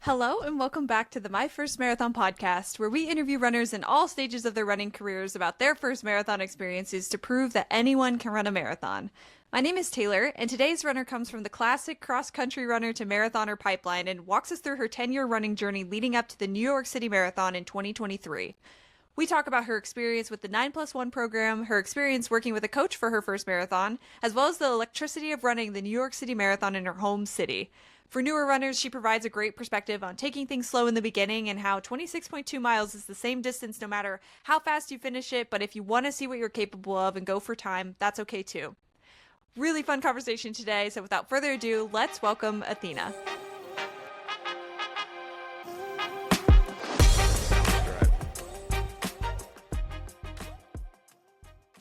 Hello, and welcome back to the My First Marathon podcast, where we interview runners in all stages of their running careers about their first marathon experiences to prove that anyone can run a marathon. My name is Taylor, and today's runner comes from the classic cross-country runner to marathoner pipeline and walks us through her 10-year running journey leading up to the New York City Marathon in 2023. We talk about her experience with the 9+1 program, her experience working with a coach for her first marathon, as well as the electricity of running the New York City Marathon in her home city. For newer runners, she provides a great perspective on taking things slow in the beginning and how 26.2 miles is the same distance no matter how fast you finish it, but if you want to see what you're capable of and go for time, that's okay too. Really fun conversation today, so without further ado, let's welcome Athina.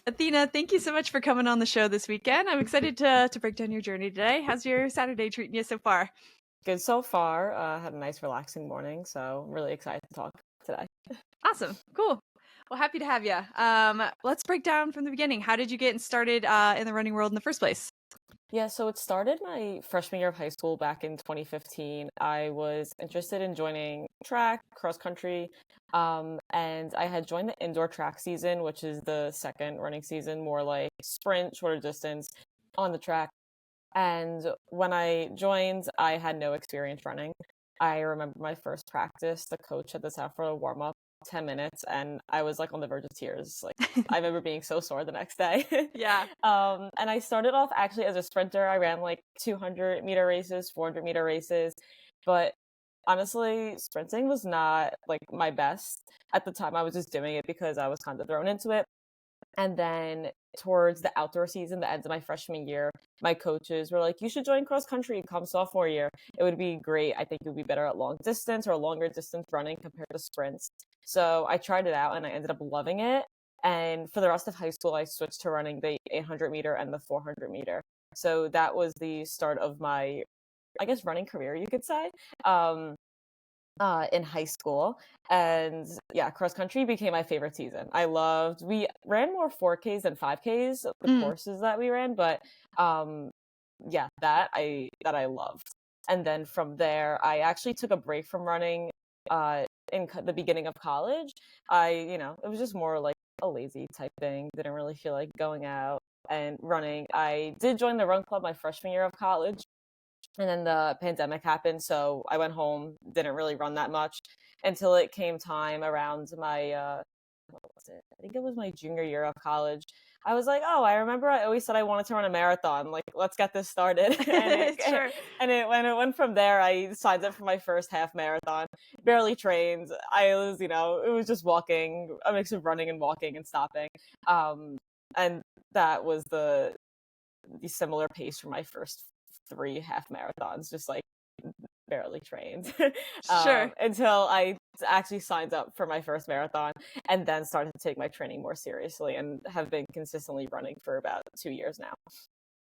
Athina, thank you so much for coming on the show this weekend. I'm excited to break down your journey today. How's your Saturday treating you so far? Good so far. Had a nice relaxing morning, so I'm really excited to talk today. Awesome. Cool. Well, happy to have you. Let's break down from the beginning. How did you get started in the running world in the first place? Yeah, so it started my freshman year of high school back in 2015. I was interested in joining track, cross country, and I had joined the indoor track season, which is the second running season, more like sprint, shorter distance on the track. And when I joined, I had no experience running. I remember my first practice, the coach had us out for a warm up, 10 minutes, and I was like on the verge of tears. Like, I remember being so sore the next day. Yeah. And I started off actually as a sprinter. I ran like 200-meter races, 400-meter races, but honestly, sprinting was not like my best at the time. I was just doing it because I was kind of thrown into it. And then towards the outdoor season, the end of my freshman year, my coaches were like, you should join cross country come sophomore year. It would be great. I think you would be better at long distance or longer distance running compared to sprints. So I tried it out and I ended up loving it. And for the rest of high school, I switched to running the 800-meter and the 400-meter. So that was the start of my, I guess, running career, you could say. In high school. And yeah, cross country became my favorite season. We ran more 4Ks than 5Ks, the courses that we ran, but yeah, that I loved. And then from there, I actually took a break from running in the beginning of college. It was just more like a lazy type thing. Didn't really feel like going out and running. I did join the run club my freshman year of college. And then the pandemic happened, so I went home, didn't really run that much until it came time around my, what was it? I think it was my junior year of college. I was like, oh, I remember I always said I wanted to run a marathon. Like, let's get this started. Sure. When it went from there, I signed up for my first half marathon. Barely trained. It was just walking, a mix of running and walking and stopping. And that was the similar pace for my first 3 half marathons, just like barely trained. Sure. Until I actually signed up for my first marathon and then started to take my training more seriously and have been consistently running for about 2 years now.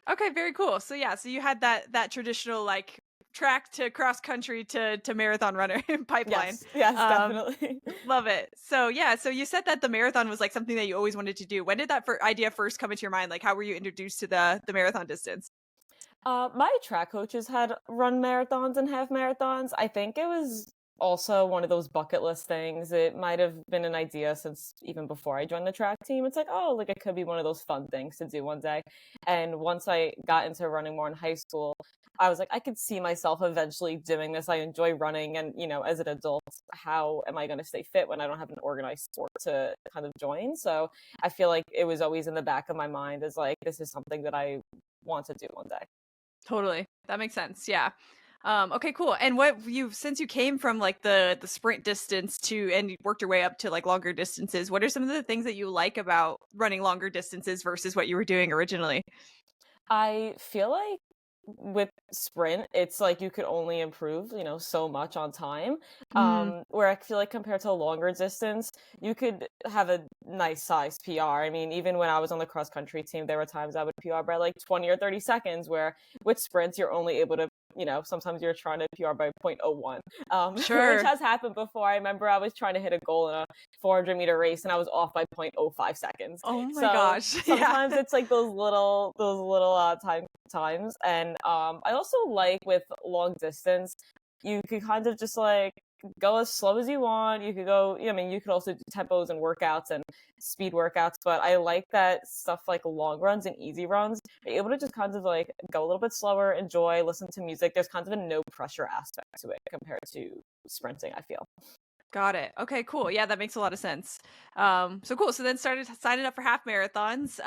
Okay, very cool. So you had that traditional like track to cross country to marathon runner pipeline. Yes, definitely. Love it. So you said that the marathon was like something that you always wanted to do. When did that idea first come into your mind? Like, how were you introduced to the marathon distance? My track coaches had run marathons and half marathons. I think it was also one of those bucket list things. It might have been an idea since even before I joined the track team. It's like, oh, like it could be one of those fun things to do one day. And once I got into running more in high school, I was like, I could see myself eventually doing this. I enjoy running. And, as an adult, how am I going to stay fit when I don't have an organized sport to kind of join? So I feel like it was always in the back of my mind as like, this is something that I want to do one day. Totally. That makes sense. Yeah. Okay, cool. And since you came from like the sprint distance and you worked your way up to like longer distances, what are some of the things that you like about running longer distances versus what you were doing originally? I feel like with sprint, it's like you could only improve, so much on time. Where I feel like compared to a longer distance, you could have a nice size PR. I mean, even when I was on the cross country team, there were times I would PR by like 20 or 30 seconds, where with sprints, you're only able to sometimes you're trying to PR by 0.01, Sure. which has happened before. I remember I was trying to hit a goal in a 400-meter race and I was off by 0.05 seconds. Oh my gosh. Sometimes it's like those little times. And I also like with long distance, you could kind of just like go as slow as you want. You could go, I mean, you could also do tempos and workouts and speed workouts, but I like that stuff like long runs and easy runs. You're able to just kind of like go a little bit slower, enjoy, listen to music. There's kind of a no pressure aspect to it compared to sprinting, I feel. Got it. Okay, cool. Yeah, that makes a lot of sense. So cool. So then started signing up for half marathons.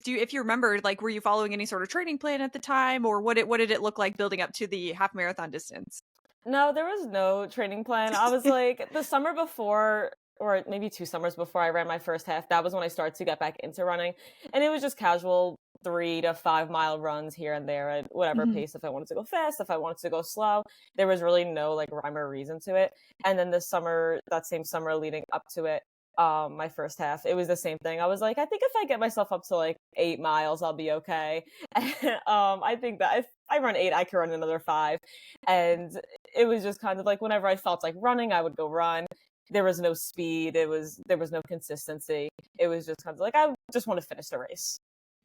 If you remember, like, were you following any sort of training plan at the time, or what did it look like building up to the half marathon distance? No, there was no training plan. I was like the summer before, or maybe 2 summers before I ran my first half, that was when I started to get back into running. And it was just casual 3 to 5 mile runs here and there at whatever Mhm. pace. If I wanted to go fast, if I wanted to go slow, there was really no like rhyme or reason to it. And then this summer, that same summer leading up to it, my first half, it was the same thing. I was like, I think if I get myself up to like 8 miles, I'll be okay. And, I think that if I run 8, I could run another 5. And it was just kind of like whenever I felt like running, I would go run. There was no speed. There was no consistency. It was just kind of like I just want to finish the race.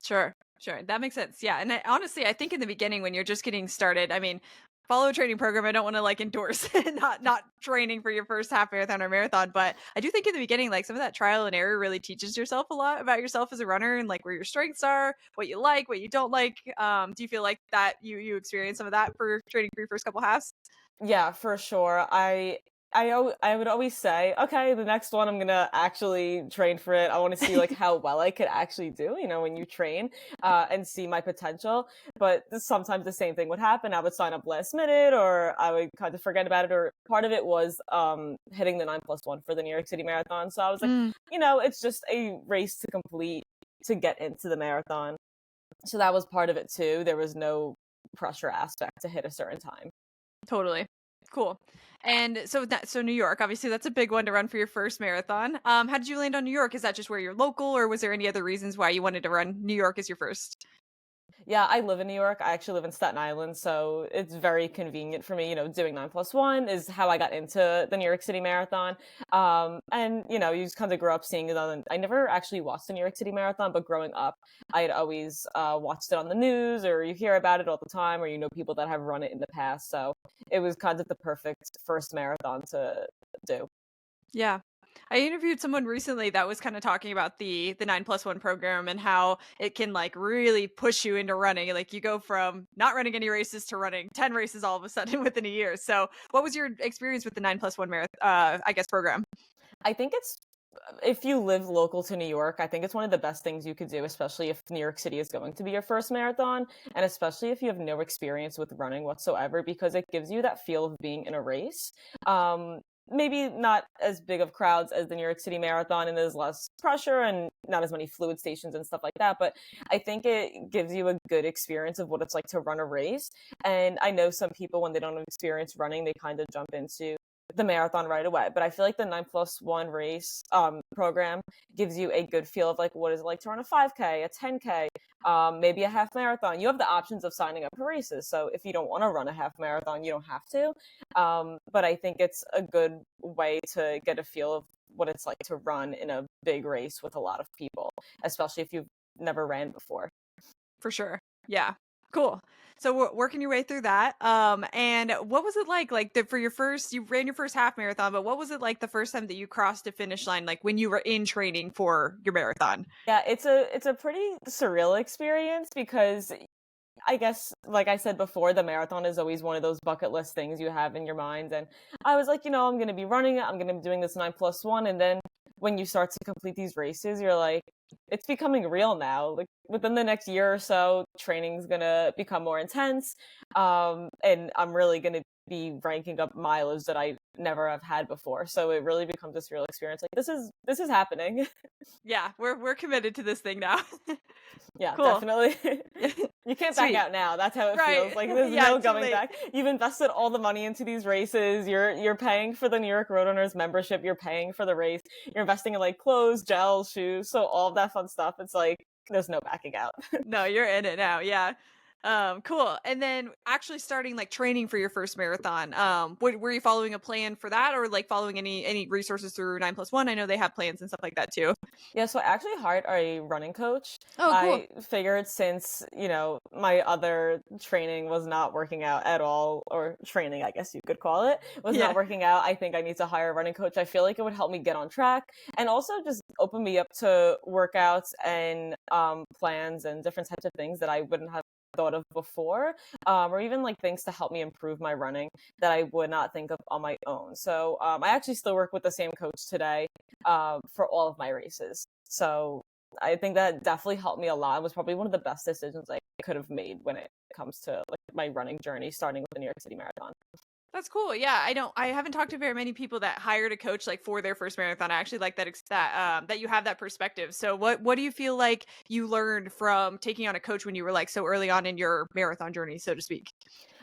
Sure, sure. That makes sense. Yeah. And honestly, I think in the beginning when you're just getting started, I mean, follow a training program. I don't want to like endorse not training for your first half marathon or marathon, but I do think in the beginning, like some of that trial and error really teaches yourself a lot about yourself as a runner and like where your strengths are, what you like, what you don't like. Do you feel like that you experience some of that for training for your first couple halves? Yeah, for sure. I would always say, okay, the next one I'm gonna actually train for it. I want to see like how well I could actually do, when you train, and see my potential. But sometimes the same thing would happen. I would sign up last minute, or I would kind of forget about it. Or part of it was hitting the 9+1 for the New York City Marathon. So I was like, Mm, it's just a race to complete to get into the marathon. So that was part of it too. There was no pressure aspect to hit a certain time. totally. Cool. And so New York, obviously that's a big one to run for your first marathon. How did you land on New York? Is that just where you're local, or was there any other reasons why you wanted to run New York as your first? Yeah, I live in New York. I actually live in Staten Island, so it's very convenient for me. Doing 9+1 is how I got into the New York City Marathon. And you just kind of grow up seeing it on. I never actually watched the New York City Marathon, but growing up, I had always watched it on the news, or you hear about it all the time, or people that have run it in the past. So it was kind of the perfect first marathon to do. Yeah. I interviewed someone recently that was kind of talking about the 9+1 program and how it can like really push you into running. Like you go from not running any races to running 10 races all of a sudden within a year. So what was your experience with the 9+1 marathon, I guess, program? I think it's if you live local to New York, I think it's one of the best things you could do, especially if New York City is going to be your first marathon, and especially if you have no experience with running whatsoever, because it gives you that feel of being in a race. Maybe not as big of crowds as the New York City Marathon, and there's less pressure and not as many fluid stations and stuff like that. But I think it gives you a good experience of what it's like to run a race. And I know some people, when they don't have experience running, they kind of jump into the marathon right away. But I feel like the 9+1 race program gives you a good feel of like what is it like to run a 5K, a 10K, maybe a half marathon. You have the options of signing up for races. So if you don't want to run a half marathon, you don't have to. But I think it's a good way to get a feel of what it's like to run in a big race with a lot of people, especially if you've never ran before. For sure. Yeah. Cool. So working your way through that. And what was it like for your first, you ran your first half marathon, but what was it like the first time that you crossed a finish line, like when you were in training for your marathon? Yeah, it's a pretty surreal experience because I guess, like I said before, the marathon is always one of those bucket list things you have in your mind. And I was like, I'm going to be running it. I'm going to be doing this 9+1. And then when you start to complete these races, you're like, it's becoming real now. Like within the next year or so, training's going to become more intense. And I'm really going to be ranking up mileage that I never have had before. So it really becomes this real experience. Like this is happening. Yeah, we're committed to this thing now. Yeah, Cool. definitely. You can't back Sweet. out now. That's how it Right. feels. Like there's Yeah, no too going late. back. You've invested all the money into these races. You're paying for the New York Roadrunners membership. You're paying for the race. You're investing in like clothes, gels, shoes, so all of that fun stuff. It's like there's no backing out. No, you're in it now. Yeah. Cool. And then actually starting like training for your first marathon. Were you following a plan for that, or like following any resources through 9+1? I know they have plans and stuff like that too. Yeah, so I actually hired a running coach. Oh, cool. I figured since, my other training was not working out at all, or training, I guess you could call it, was Yeah. not working out, I think I need to hire a running coach. I feel like it would help me get on track and also just open me up to workouts and plans and different types of things that I wouldn't have thought of before, or even like things to help me improve my running that I would not think of on my own. So I actually still work with the same coach today for all of my races. So I think that definitely helped me a lot. It was probably one of the best decisions I could have made when it comes to like my running journey, starting with the New York City Marathon. That's cool. Yeah, I haven't talked to very many people that hired a coach like for their first marathon. I actually like that you have that perspective. So what do you feel like you learned from taking on a coach when you were like so early on in your marathon journey, so to speak?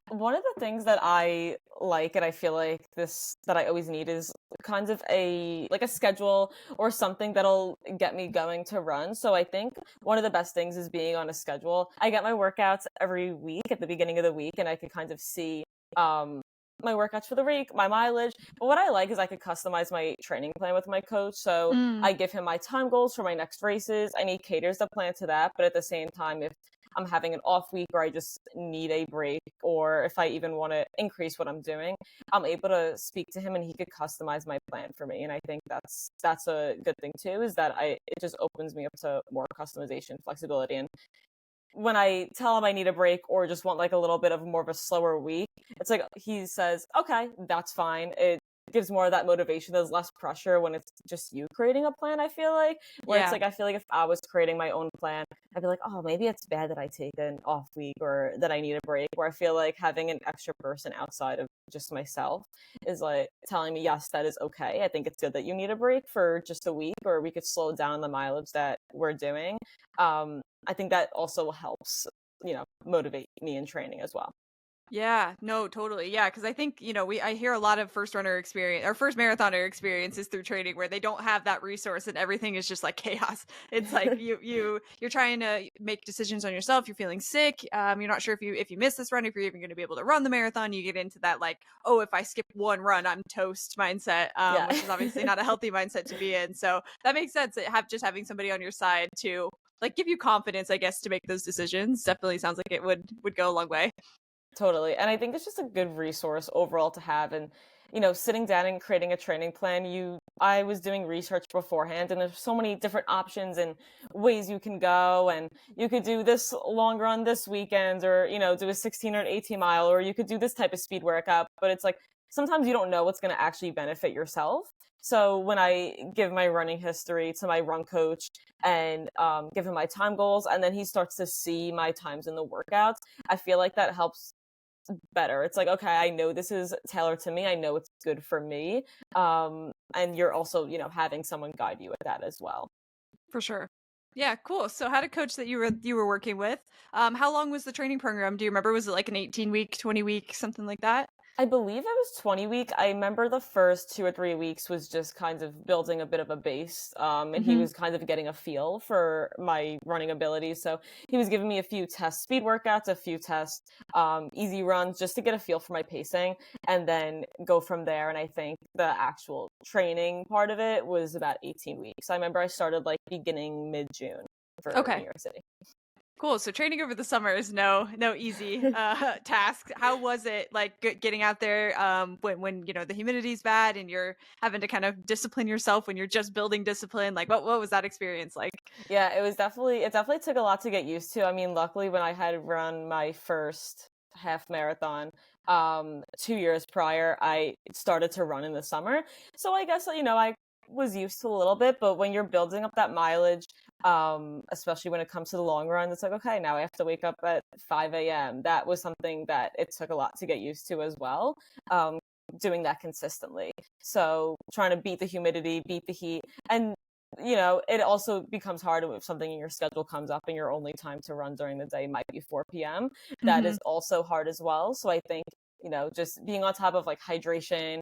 One of the things that I like and I feel like this that I always need is kind of a schedule or something that'll get me going to run. So I think one of the best things is being on a schedule. I get my workouts every week at the beginning of the week, and I could kind of see um my workouts for the week, my mileage. But what I like is I could customize my training plan with my coach. So Mm, I give him my time goals for my next races and he caters the plan to that. But at the same time, if I'm having an off week or I just need a break, or if I even want to increase what I'm doing, I'm able to speak to him and he could customize my plan for me. And I think that's a good thing too, is that it just opens me up to more customization, flexibility. And when I tell him I need a break or just want like a little bit of more of a slower week, it's like he says, okay, that's fine. It gives more of that motivation. There's less pressure when it's just you creating a plan, I feel like. Where it's yeah. like, I feel like if I was creating my own plan, I'd be like, oh, maybe it's bad that I take an off week or that I need a break. Where I feel like having an extra person outside of just myself is like telling me, yes, that is okay. I think it's good that you need a break for just a week, or we could slow down the mileage that we're doing. I think that also helps, motivate me in training as well. Yeah, no, totally. Yeah, because I think, I hear a lot of first runner experience or first marathoner experiences through training where they don't have that resource and everything is just like chaos. It's like you're trying to make decisions on yourself, you're feeling sick, you're not sure if you miss this run, if you're even going to be able to run the marathon, you get into that like, oh, if I skip one run, I'm toast mindset, Yeah. which is obviously not a healthy mindset to be in. So that makes sense. Just having somebody on your side to like give you confidence, I guess, to make those decisions definitely sounds like it would go a long way. Totally. And I think it's just a good resource overall to have. And, sitting down and creating a training plan, I was doing research beforehand and there's so many different options and ways you can go. And you could do this long run this weekend, or, do a 16 or an 18 mile, or you could do this type of speed workout. But it's like, sometimes you don't know what's going to actually benefit yourself. So when I give my running history to my run coach and give him my time goals, and then he starts to see my times in the workouts, I feel like that helps better. It's like, okay, I know this is tailored to me. I know it's good for me. And you're also, having someone guide you with that as well. For sure. Yeah, cool. So had a coach that you were working with. How long was the training program? Do you remember? Was it like an 18-week, 20-week, something like that? I believe it was 20 week. I remember the first 2 or 3 weeks was just kind of building a bit of a base. And he Hmm. was kind of getting a feel for my running abilities. So he was giving me a few test speed workouts, a few test easy runs, just to get a feel for my pacing and then go from there. And I think the actual training part of it was about 18 weeks. I remember I started like beginning mid-June for New Okay. York City. Cool. So training over the summer is no easy task. How was it like getting out there when the humidity's bad and you're having to kind of discipline yourself when you're just building discipline? Like what was that experience like? Yeah, it definitely took a lot to get used to. I mean, luckily when I had run my first half marathon 2 years prior, I started to run in the summer. So I guess, I was used to a little bit, but when you're building up that mileage, especially when it comes to the long run, it's like, okay, now I have to wake up at 5 a.m. That was something that it took a lot to get used to as well. Doing that consistently. So trying to beat the humidity, beat the heat, and it also becomes hard if something in your schedule comes up and your only time to run during the day might be 4 p.m. That Hmm. is also hard as well. So I think, just being on top of like hydration,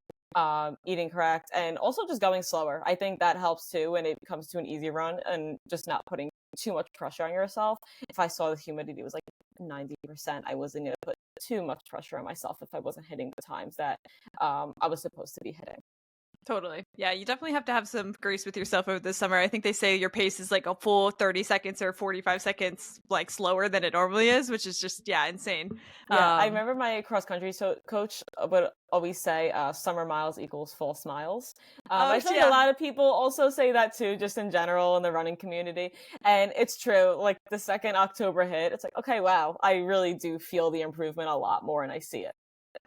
eating correct, and also just going slower. I think that helps too when it comes to an easy run and just not putting too much pressure on yourself. If I saw the humidity was like 90%, I wasn't going to put too much pressure on myself if I wasn't hitting the times that I was supposed to be hitting. Totally. Yeah, you definitely have to have some grace with yourself over the summer. I think they say your pace is like a full 30 seconds or 45 seconds like slower than it normally is, which is just, yeah, insane. Yeah, I remember my cross country coach would always say summer miles equals fall smiles. I feel like a lot of people also say that too, just in general in the running community. And it's true. Like the second October hit, it's like, okay, wow, I really do feel the improvement a lot more and I see it.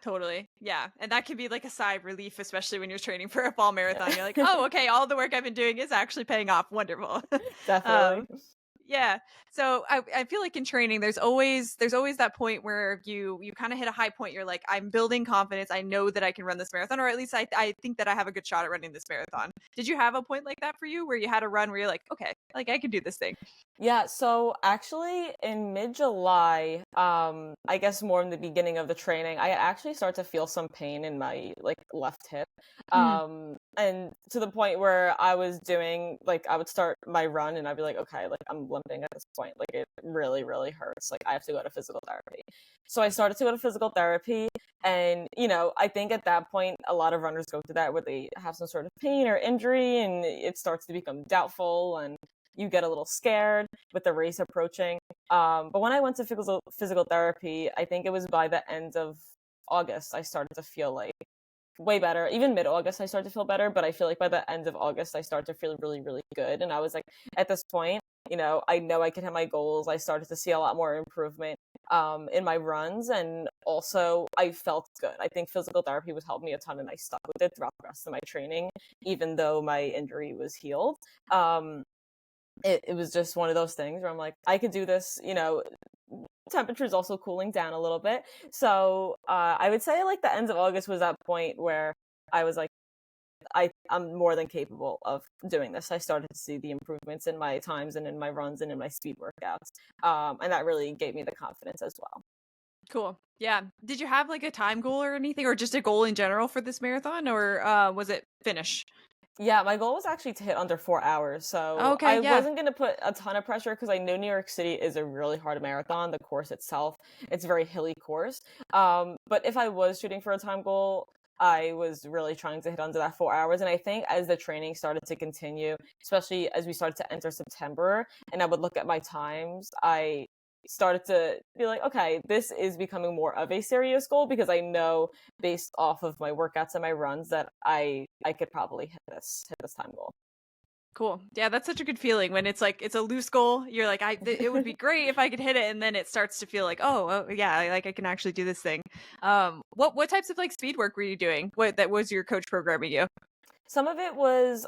Totally. Yeah. And that can be like a sigh of relief, especially when you're training for a fall marathon. You're like, oh, okay, all the work I've been doing is actually paying off. Wonderful. Definitely. Yeah. So I feel like in training there's always that point where you kind of hit a high point. You're like, I'm building confidence. I know that I can run this marathon, or at least I think that I have a good shot at running this marathon. Did you have a point like that for you where you had a run where you're like, okay, like I can do this thing? Yeah, so actually in mid-July, I guess more in the beginning of the training, I actually start to feel some pain in my like left hip. And to the point where I was doing like I would start my run and I'd be like, okay, like I'm limping at this point. Like it really, really hurts. Like I have to go to physical therapy. So I started to go to physical therapy and I think at that point a lot of runners go through that where they have some sort of pain or injury and it starts to become doubtful and you get a little scared with the race approaching. But when I went to physical therapy, I think it was by the end of August, I started to feel like way better. Even mid-August, I started to feel better. But I feel like by the end of August, I started to feel really, really good. And I was like, at this point, I know I can hit my goals. I started to see a lot more improvement in my runs. And also, I felt good. I think physical therapy was helping me a ton. And I stuck with it throughout the rest of my training, even though my injury was healed. It was just one of those things where I'm like, I could do this, temperature's also cooling down a little bit. So I would say like the end of August was that point where I was like, I'm more than capable of doing this. I started to see the improvements in my times and in my runs and in my speed workouts. And that really gave me the confidence as well. Cool. Yeah. Did you have like a time goal or anything, or just a goal in general for this marathon, or was it finish? Yeah, my goal was actually to hit under 4 hours. So Okay, I yeah. wasn't going to put a ton of pressure because I know New York City is a really hard marathon. The course itself, it's a very hilly course. But if I was shooting for a time goal, I was really trying to hit under that 4 hours. And I think as the training started to continue, especially as we started to enter September, and I would look at my times, I started to be like, okay, this is becoming more of a serious goal because I know based off of my workouts and my runs that I could probably hit this time goal. Cool. Yeah, that's such a good feeling when it's like it's a loose goal. You're like, it would be great if I could hit it, and then it starts to feel like, oh yeah, like I can actually do this thing. What types of like speed work were you doing? What that was your coach programming you? Some of it was,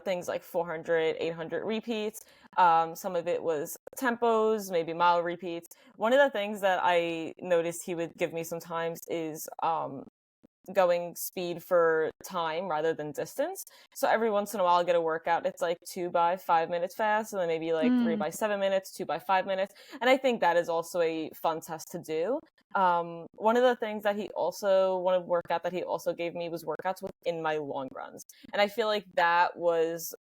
things like 400, 800 repeats. Some of it was tempos, maybe mile repeats. One of the things that I noticed he would give me sometimes is going speed for time rather than distance. So every once in a while I'll get a workout. It's like 2 by 5 minutes fast, and then maybe like 3 by 7 minutes, 2 by 5 minutes. And I think that is also a fun test to do. One of the things that one workout that he also gave me was workouts within my long runs. And I feel like that was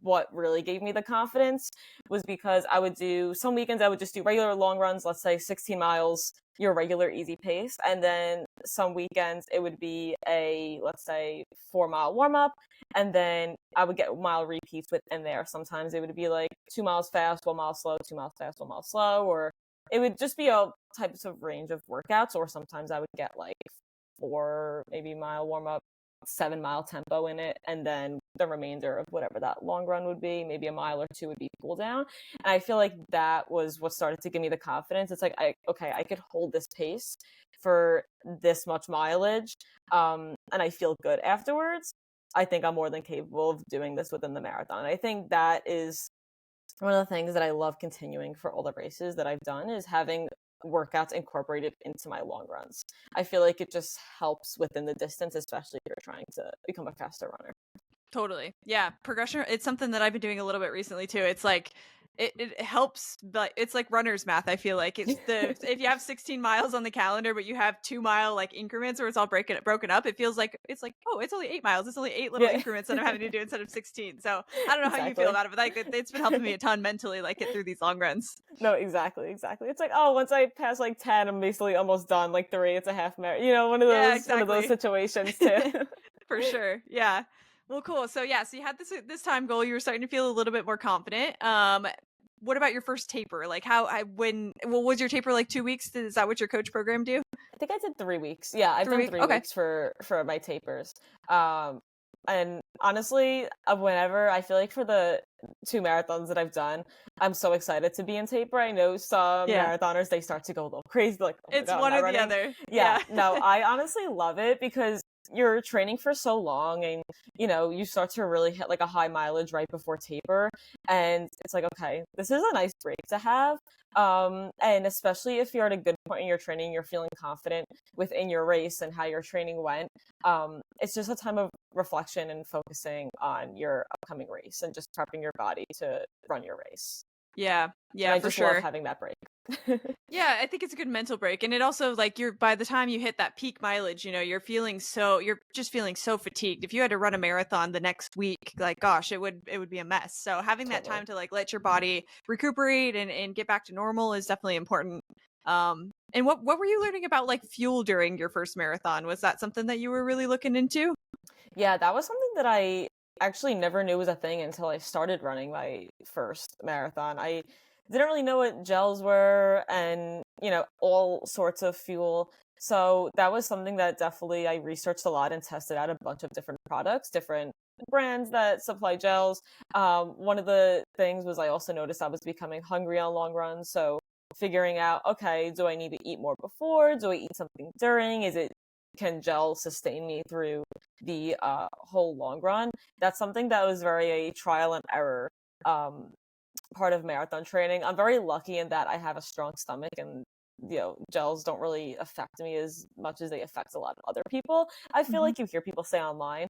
what really gave me the confidence was because I would do some weekends, I would just do regular long runs, let's say 16 miles, your regular easy pace. And then some weekends it would be let's say 4-mile warm up. And then I would get mile repeats within there. Sometimes it would be like 2 miles fast, 1 mile slow, 2 miles fast, 1 mile slow, or it would just be a types of range of workouts. Or sometimes I would get like 4, maybe mile warm up, 7-mile tempo in it, and then the remainder of whatever that long run would be, maybe a mile or 2 would be cool down. And I feel like that was what started to give me the confidence. It's like, I could hold this pace for this much mileage, and I feel good afterwards. I think I'm more than capable of doing this within the marathon. And I think that is one of the things that I love continuing for all the races that I've done is having workouts incorporated into my long runs. I feel like it just helps within the distance, especially if you're trying to become a faster runner. Totally. Yeah. Progression. It's something that I've been doing a little bit recently too. It's like, it helps, but it's like runner's math. I feel like it's if you have 16 miles on the calendar, but you have 2 mile like increments where it's all broken up, it feels like oh, it's only 8 miles. It's only 8 little Yeah. increments that I'm having to do instead of 16. So I don't know how you feel Exactly. about it, but like it's been helping me a ton mentally, like get through these long runs. No, exactly. It's like, oh, once I pass like 10, I'm basically almost done. Like 3, it's a half marathon. Yeah, One of those exactly. situations too. For sure. Yeah. Well, cool. So yeah, so you had this time goal. You were starting to feel a little bit more confident. What about your first taper? Like was your taper like 2 weeks? Is that what your coach program do? I think I did 3 weeks. Yeah, I've 3 done weeks. 3 Okay. weeks for my tapers. And honestly, whenever I feel like for the 2 marathons that I've done, I'm so excited to be in taper. I know some Yeah. marathoners, they start to go a little crazy, like, oh my It's God, I'm one not or the running. other. Yeah, Yeah. no, I honestly love it because you're training for so long and you start to really hit like a high mileage right before taper. And it's like, okay, this is a nice break to have. And especially if you're at a good point in your training, you're feeling confident within your race and how your training went. It's just a time of reflection and focusing on your upcoming race and just prepping your body to run your race. Yeah. And Yeah, I for just love sure. having that break. Yeah, I think it's a good mental break. And it also like by the time you hit that peak mileage, you're just feeling so fatigued. If you had to run a marathon the next week, like gosh, it would be a mess. So having that Totally. time to like let your body recuperate and get back to normal is definitely important. And what were you learning about like fuel during your first marathon? Was that something that you were really looking into? Yeah, that was something that I actually never knew was a thing until I started running my first marathon. I didn't really know what gels were and, all sorts of fuel. So that was something that definitely I researched a lot and tested out a bunch of different products, different brands that supply gels. One of the things was I also noticed I was becoming hungry on long runs. So figuring out, okay, do I need to eat more before? Do I eat something during? Can gel sustain me through the whole long run? That's something that was very a trial and error um, part of marathon training. I'm very lucky in that I have a strong stomach and gels don't really affect me as much as they affect a lot of other people. I feel Mhm. like you hear people say online.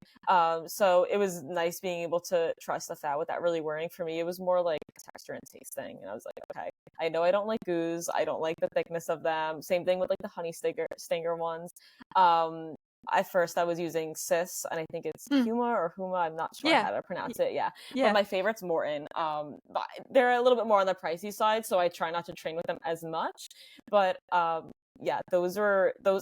So it was nice being able to try stuff out without really worrying. For me, it was more like texture and taste thing. And I was like, okay, I know I don't like goos. I don't like the thickness of them. Same thing with like the honey stinger ones. Um, at first I was using Cis, and I think it's Mm. Huma or Huma. I'm not sure Yeah. how to pronounce it. Yeah, but Yeah. my favorite's Morton. But they're a little bit more on the pricey side, so I try not to train with them as much. But yeah, those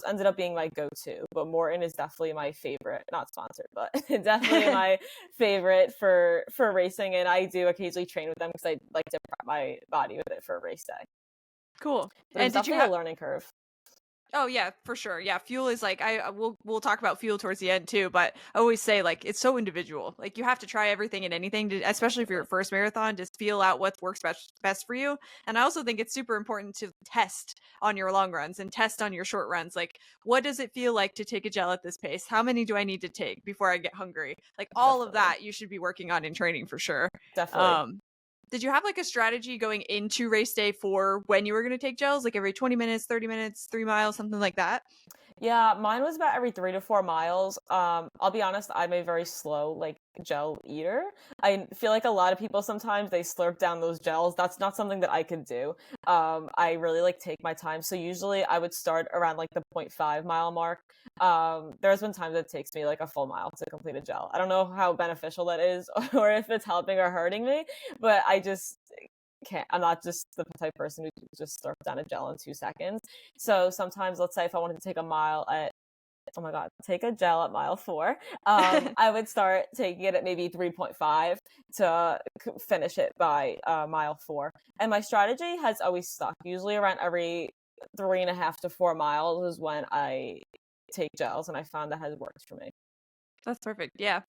ended up being my go-to. But Morton is definitely my favorite. Not sponsored, but definitely my favorite for racing. And I do occasionally train with them because I like to prep my body with it for a race day. Cool. But it was And did you definitely a have learning curve. Oh yeah, for sure. Yeah, fuel is like we'll talk about fuel towards the end too, but I always say like it's so individual. Like you have to try everything and anything, especially for your Definitely. first marathon, just feel out what works best for you. And I also think it's super important to test on your long runs and test on your short runs. Like what does it feel like to take a gel at this pace? How many do I need to take before I get hungry? Like all of Definitely. that you should be working on in training for sure. Definitely. Um did you have like a strategy going into race day for when you were going to take gels, like every 20 minutes, 30 minutes, 3 miles, something like that? Yeah, mine was about every 3 to 4 miles. I'll be honest, I'm a very slow, like, gel eater. I feel like a lot of people sometimes they slurp down those gels. That's not something that I could do. I really like take my time. So usually I would start around like the 0.5 mile mark. There's been times it takes me like a full mile to complete a gel. I don't know how beneficial that is or if it's helping or hurting me, but I just can't. I'm not just the type of person who can just slurp down a gel in 2 seconds. So sometimes, let's say if I wanted to take a mile at, oh my God, take a gel at mile 4, I would start taking it at maybe 3.5 to finish it by mile 4. And my strategy has always stuck. Usually around every 3.5 to 4 miles is when I take gels, and I found that has worked for me. That's perfect. Yeah.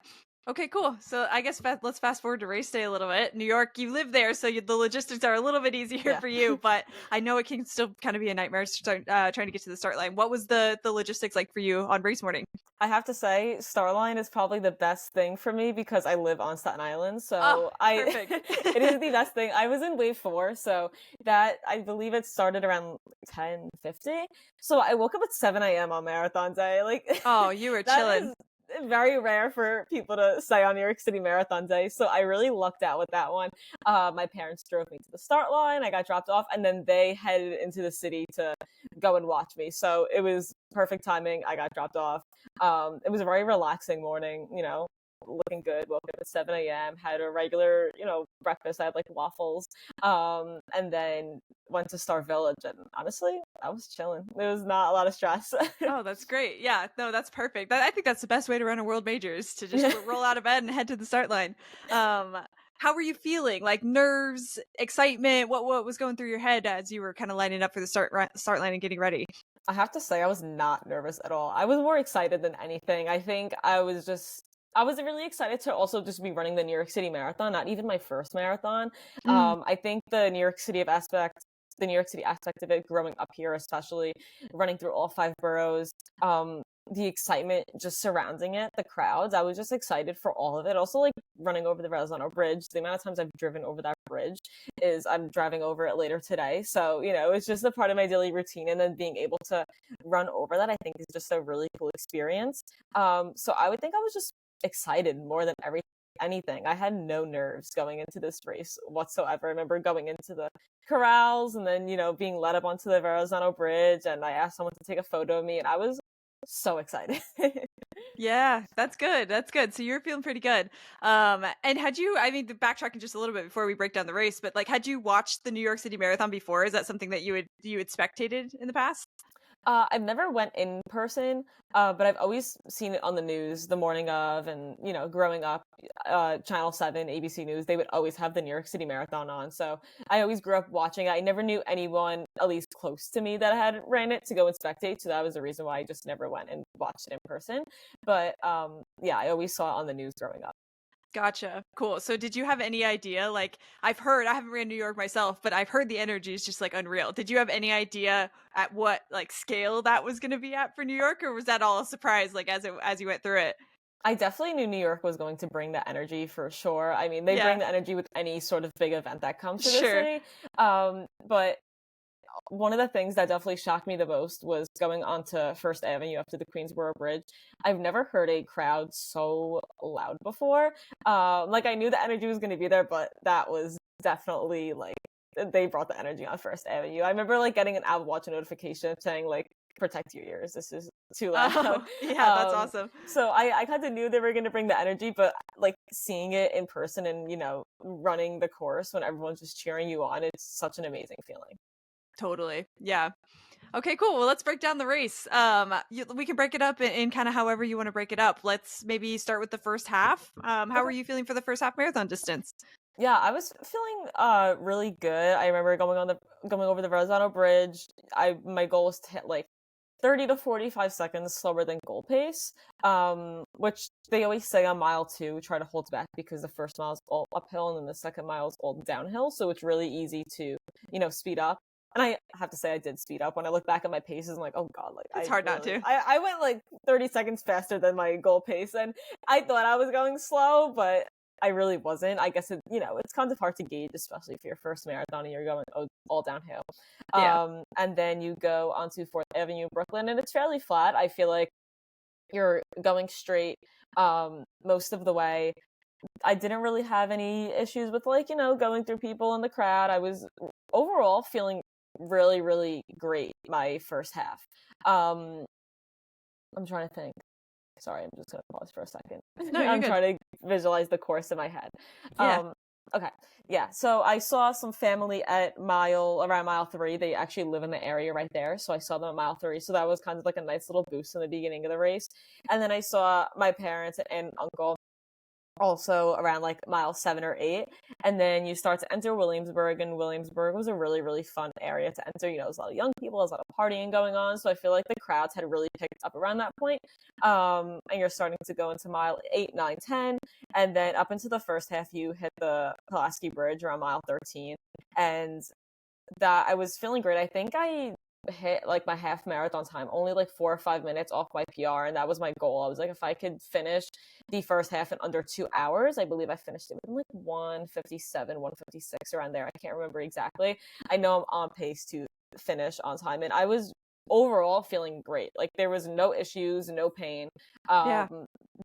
Okay, cool. So I guess let's fast forward to race day a little bit. New York, you live there, so the logistics are a little bit easier Yeah. for you, but I know it can still kind of be a nightmare to start, trying to get to the start line. What was the logistics like for you on race morning? I have to say, Starline is probably the best thing for me because I live on Staten Island. Oh, So perfect. it is the best thing. I was in wave 4, so that I believe it started around 10:50. So I woke up at 7 a.m. on marathon day. Like Oh, you were that chilling. is very rare for people to say on New York City Marathon Day. So I really lucked out with that one. My parents drove me to the start line. I got dropped off, and then they headed into the city to go and watch me. So it was perfect timing. I got dropped off. It was a very relaxing morning, looking good. Woke up at 7 a.m., had a regular, breakfast. I had like waffles. And then went to Star Village, and honestly, I was chilling. There was not a lot of stress. Oh, that's great. Yeah, no, that's perfect. I think that's the best way to run a world majors, to just roll out of bed and head to the start line. How were you feeling? Like nerves, excitement? What was going through your head as you were kind of lining up for the start line and getting ready? I have to say, I was not nervous at all. I was more excited than anything. I think I was really excited to also just be running the New York City Marathon, not even my first marathon. I think the New York City aspect of it, growing up here, especially running through all 5 boroughs, the excitement just surrounding it, the crowds, I was just excited for all of it. Also, like running over the Verrazano Bridge, the amount of times I've driven over that bridge is I'm driving over it later today. So, it's just a part of my daily routine. And then being able to run over that, I think is just a really cool experience. So I would think I was just excited more than anything. I had no nerves going into this race whatsoever. I remember going into the corrals and then, being led up onto the Verrazano Bridge, and I asked someone to take a photo of me, and I was so excited. Yeah, that's good. That's good. So you're feeling pretty good. And backtracking just a little bit before we break down the race, but like, had you watched the New York City Marathon before? Is that something that you had spectated in the past? I've never went in person, but I've always seen it on the news the morning of, and growing up, Channel 7, ABC News, they would always have the New York City Marathon on. So I always grew up watching it. I never knew anyone, at least close to me, that had ran it to go and spectate. So that was the reason why I just never went and watched it in person. But yeah, I always saw it on the news growing up. Gotcha. Cool. So did you have any idea, like I haven't ran New York myself, but I've heard the energy is just like unreal. Did you have any idea at what like scale that was going to be at for New York, or was that all a surprise like as you went through it? I definitely knew New York was going to bring the energy for sure. I mean, they bring the energy with any sort of big event that comes to the city. But one of the things that definitely shocked me the most was going onto First Avenue up to the Queensboro Bridge. I've never heard a crowd so loud before. Like I knew the energy was going to be there, but that was definitely like they brought the energy on First Avenue. I remember like getting an Apple Watch notification saying like, protect your ears, this is too loud. Oh, yeah, that's awesome. So I kind of knew they were going to bring the energy, but like seeing it in person and running the course when everyone's just cheering you on, it's such an amazing feeling. Totally. Yeah. Okay, cool. Well, let's break down the race. We can break it up in kind of however you want to break it up. Let's maybe start with the first half. How were you feeling for the first half marathon distance? Yeah, I was feeling really good. I remember going over the Verrazano Bridge. My goal was to hit like 30 to 45 seconds slower than goal pace, which they always say on mile 2, try to hold back because the first mile is all uphill and then the second mile is all downhill. So it's really easy to, speed up. And I have to say I did speed up. When I look back at my paces, I'm like, oh God, like it's hard not to. I went like 30 seconds faster than my goal pace, and I thought I was going slow, but I really wasn't. I guess it's kind of hard to gauge, especially if you're first marathon and you're going all downhill. Yeah. And then you go onto 4th Avenue, Brooklyn, and it's fairly flat. I feel like you're going straight most of the way. I didn't really have any issues with like, going through people in the crowd. I was overall feeling really, really great my first half. I'm trying to think. Sorry, I'm just going to pause for a second. No, I'm trying to visualize the course in my head. Yeah. Okay. Yeah. So I saw some family around mile 3. They actually live in the area right there. So I saw them at mile 3. So that was kind of like a nice little boost in the beginning of the race. And then I saw my parents and uncle also around like mile 7 or 8. And then you start to enter Williamsburg, and Williamsburg was a really, really fun area to enter. There's a lot of young people, there's a lot of partying going on. So I feel like the crowds had really picked up around that point. And you're starting to go into mile 8, 9, 10. And then up into the first half, you hit the Pulaski Bridge around mile 13. And that I was feeling great. I think I hit like my half marathon time only like 4 or 5 minutes off my PR, and that was my goal. I was like, if I could finish the first half in under 2 hours, I believe I finished it within like 1:57, 1:56 around there. I can't remember exactly. I know I'm on pace to finish on time, and I was overall feeling great. Like there was no issues, no pain.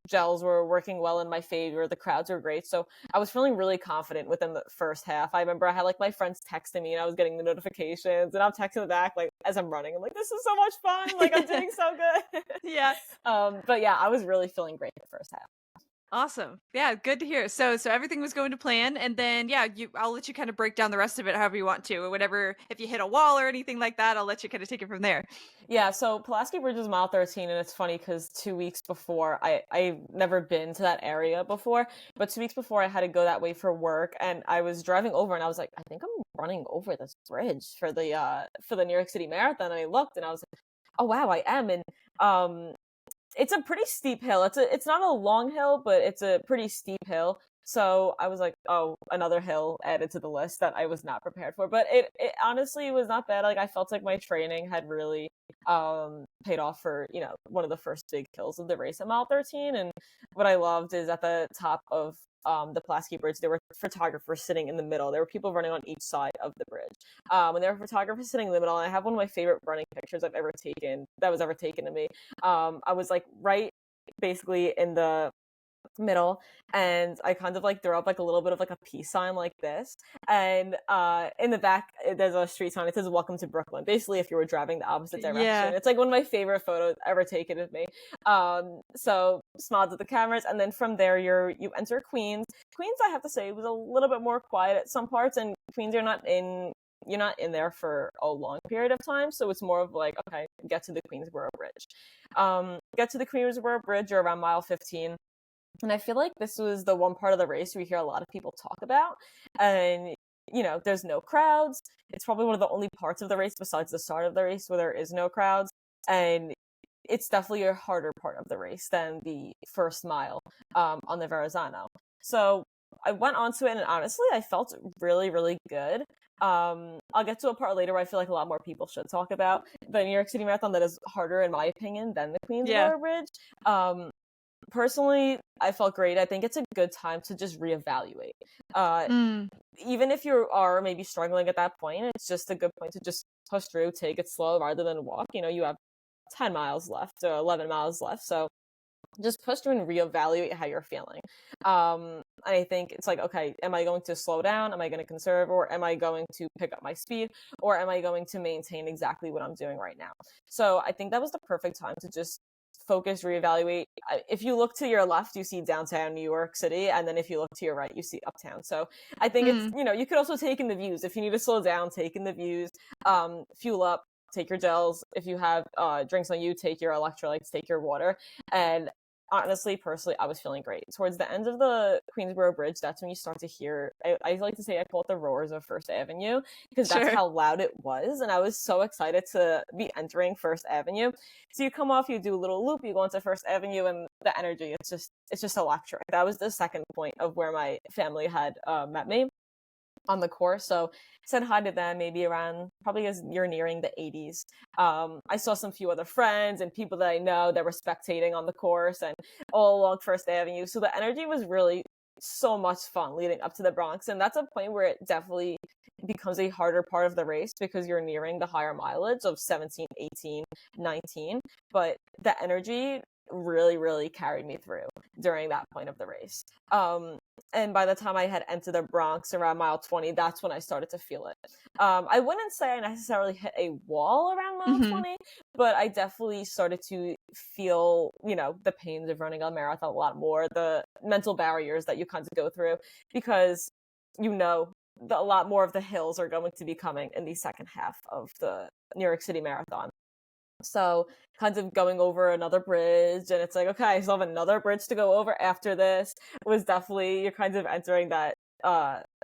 gels were working well in my favor. The crowds were great. So I was feeling really confident within the first half. I remember I had like my friends texting me and I was getting the notifications and I'm texting back like as I'm running. I'm like, this is so much fun. Like I'm doing so good. Yeah. But yeah, I was really feeling great the first half. Awesome. Yeah, good to hear. So everything was going to plan, and then yeah, I'll let you kind of break down the rest of it however you want to, or whatever. If you hit a wall or anything like that, I'll let you kind of take it from there. Yeah, so Pulaski Bridge is mile 13, and it's funny because 2 weeks before, I've never been to that area before, but 2 weeks before I had to go that way for work, and I was driving over, and I was like, I think I'm running over this bridge for the New York City Marathon, and I looked, and I was like, oh wow, I am, and it's a pretty steep hill. It's not a long hill, but it's a pretty steep hill. So I was like, oh, another hill added to the list that I was not prepared for. But it honestly was not bad. Like I felt like my training had really paid off for, one of the first big hills of the race at mile 13. And what I loved is at the top of the Pulaski Bridge, there were photographers sitting in the middle. There were people running on each side of the bridge. And there were photographers sitting in the middle. And I have one of my favorite running pictures that was ever taken of me. I was like right basically in the middle, and I kind of like throw up like a little bit of like a peace sign like this, and in the back there's a street sign. It says "Welcome to Brooklyn." Basically, if you were driving the opposite direction, Yeah. it's like one of my favorite photos ever taken of me. So smiles at the cameras, and then from there you enter Queens. Queens, I have to say, was a little bit more quiet at some parts, and Queens you're not in there for a long period of time, so it's more of like, okay, get to the Queensboro Bridge. Get to the Queensboro Bridge, you're around mile 15. And I feel like this was the one part of the race we hear a lot of people talk about. And, there's no crowds. It's probably one of the only parts of the race besides the start of the race where there is no crowds. And it's definitely a harder part of the race than the first mile on the Verrazano. So I went onto it, and honestly, I felt really, really good. I'll get to a part later where I feel like a lot more people should talk about the New York City Marathon that is harder, in my opinion, than the Queensboro Bridge. Personally, I felt great. I think it's a good time to just reevaluate. Even if you are maybe struggling at that point, it's just a good point to just push through, take it slow rather than walk. You have 10 miles left or 11 miles left. So just push through and reevaluate how you're feeling. I think it's like, okay, am I going to slow down? Am I going to conserve? Or am I going to pick up my speed? Or am I going to maintain exactly what I'm doing right now? So I think that was the perfect time to just focus, reevaluate. If you look to your left, you see downtown New York City, and then if you look to your right, you see uptown. So I think it's, you could also take in the views. If you need to slow down, take in the views, fuel up, take your gels. If you have drinks on you, take your electrolytes, take your water. And honestly, personally, I was feeling great. Towards the end of the Queensboro Bridge, that's when you start to hear, I like to say, I call it the roars of First Avenue, because that's how loud it was. And I was so excited to be entering First Avenue. So you come off, you do a little loop, you go into First Avenue, and the energy, it's just electric. That was the second point of where my family had met me on the course. So said hi to them maybe around, probably as you're nearing the 80s. I saw some few other friends and people that I know that were spectating on the course and all along First Avenue. So the energy was really so much fun leading up to the Bronx. And that's a point where it definitely becomes a harder part of the race because you're nearing the higher mileage of 17, 18, 19. But the energy really, really carried me through during that point of the race. And by the time I had entered the Bronx around mile 20, that's when I started to feel it. I wouldn't say I necessarily hit a wall around mile 20, but I definitely started to feel, the pains of running a marathon a lot more, the mental barriers that you kind of go through, because, a lot more of the hills are going to be coming in the second half of the New York City Marathon. So kind of going over another bridge, and it's like, okay, I still have another bridge to go over after this, was definitely, you're kind of entering that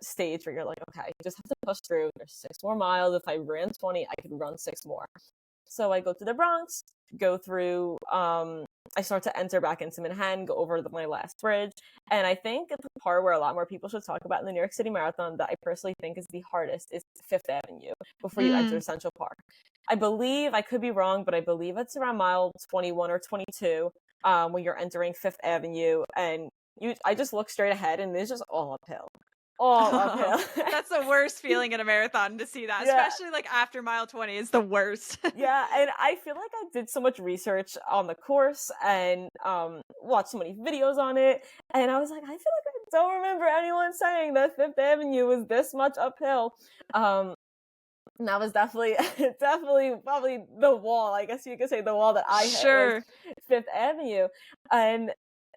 stage where you're like, okay, you just have to push through. There's 6 more miles. If I ran 20, I could run 6 more. So I go to the Bronx, go through, I start to enter back into Manhattan, go over my last bridge. And I think the part where a lot more people should talk about in the New York City Marathon that I personally think is the hardest is Fifth Avenue before you enter Central Park. I believe, I could be wrong, but I believe it's around mile 21 or 22 when you're entering Fifth Avenue. And I just look straight ahead and it's just all uphill. all uphill. That's the worst feeling in a marathon to see that, Yeah. especially like after mile 20 is the worst. Yeah, and I feel like I did so much research on the course and watched so many videos on it, and I was like, I feel like I don't remember anyone saying that Fifth Avenue was this much uphill. And that was definitely definitely probably the wall. I guess you could say the wall that I hit was Sure. Fifth Avenue. And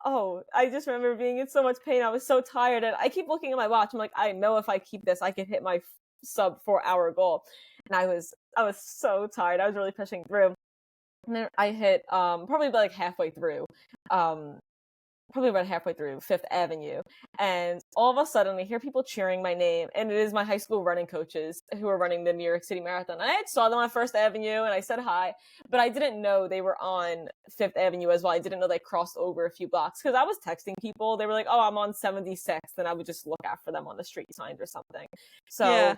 oh, I just remember being in so much pain. I was so tired, and I keep looking at my watch. I'm like, I know if I keep this, I can hit my sub 4 hour goal. And I was so tired. I was really pushing through. And then I hit probably like halfway through. Probably about halfway through Fifth Avenue, and all of a sudden I hear people cheering my name, and it is my high school running coaches who are running the New York City Marathon. And I had saw them on First Avenue, and I said hi, but I didn't know they were on Fifth Avenue as well. I didn't know they crossed over a few blocks, because I was texting people. They were like, oh, I'm on 76th, and I would just look out for them on the street signs or something. So Yeah.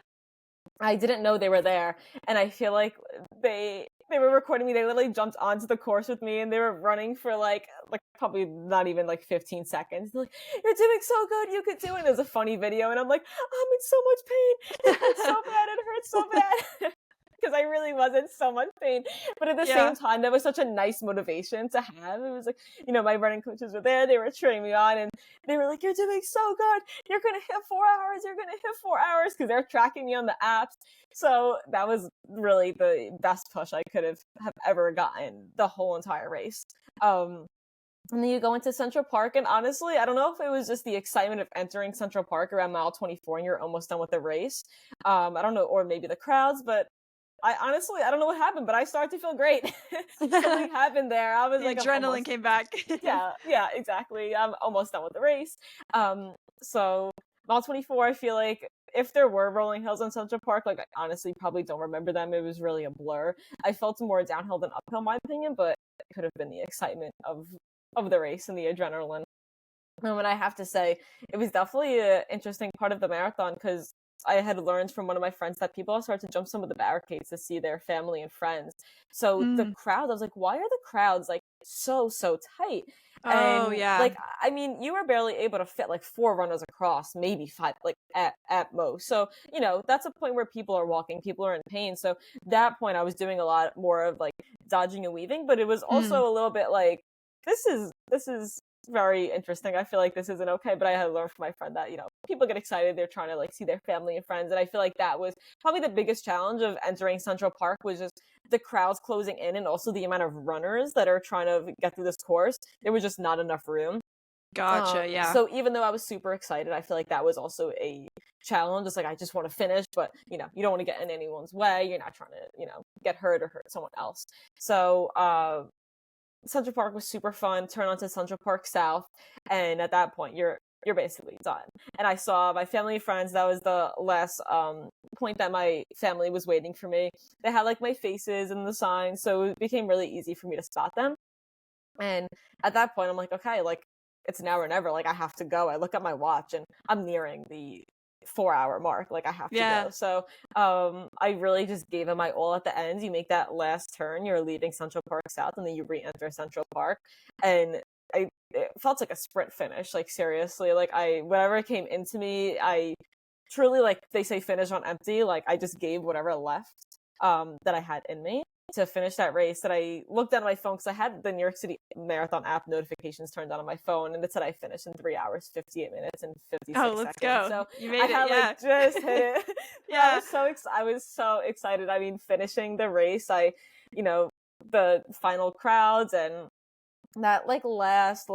I didn't know they were there, and I feel like they were recording me. They literally jumped onto the course with me, and they were running for like probably not even like 15 seconds. They're like, "You're doing so good. You could do it." And it was a funny video, and I'm like, "I'm in so much pain. It hurts so bad. It hurts so bad." Because I really was in so much pain. But at the Yeah. same time, that was such a nice motivation to have. It was like, my running coaches were there. They were cheering me on, and they were like, "You're doing so good. You're going to hit 4 hours. You're going to hit 4 hours," because they're tracking me on the apps. So that was really the best push I could have ever gotten the whole entire race. And then you go into Central Park, and honestly, I don't know if it was just the excitement of entering Central Park around mile 24 and you're almost done with the race. I don't know, or maybe the crowds, but I don't know what happened, but I started to feel great. Something happened there. I was The like, adrenaline came back. yeah, exactly. I'm almost done with the race. So mile 24, I feel like if there were rolling hills in Central Park, like I honestly probably don't remember them. It was really a blur. I felt more downhill than uphill, in my opinion, but it could have been the excitement of the race and the adrenaline. And I have to say, it was definitely an interesting part of the marathon, because I had learned from one of my friends that people started to jump some of the barricades to see their family and friends. So the crowd, I was like, why are the crowds like so tight? Oh, And yeah. like, I mean, you were barely able to fit like 4 runners across, maybe 5, like at most. So, that's a point where people are walking, people are in pain. So that point I was doing a lot more of like dodging and weaving, but it was also a little bit like, this is very interesting. I feel like this isn't okay, but I had learned from my friend that, people get excited. They're trying to like see their family and friends. And I feel like that was probably the biggest challenge of entering Central Park, was just the crowds closing in, and also the amount of runners that are trying to get through this course. There was just not enough room. Gotcha. Yeah. So even though I was super excited, I feel like that was also a challenge. It's like, I just want to finish, but you don't want to get in anyone's way. You're not trying to, get hurt or hurt someone else. So, Central Park was super fun. Turn onto Central Park South, and at that point, you're basically done. And I saw my family and friends. That was the last point that my family was waiting for me. They had like my faces and the signs, so it became really easy for me to spot them. And at that point, I'm like, okay, like it's now or never. Like I have to go. I look at my watch, and I'm nearing the 4 hour mark. Like I have to go. So I really just gave it my all at the end. You make that last turn, you're leaving Central Park South, and then you re-enter Central Park, and it felt like a sprint finish. Like seriously, like whatever came into me, I truly, like they say, finish on empty. Like I just gave whatever left that I had in me to finish that race. That I looked at my phone, because I had the New York City Marathon app notifications turned on my phone, and it said I finished in 3 hours, 58 minutes, and 56 Oh, let's seconds. go. So You made I it. had like just hit it. Yeah. I was so excited. I mean, finishing the race, the final crowds, and that like last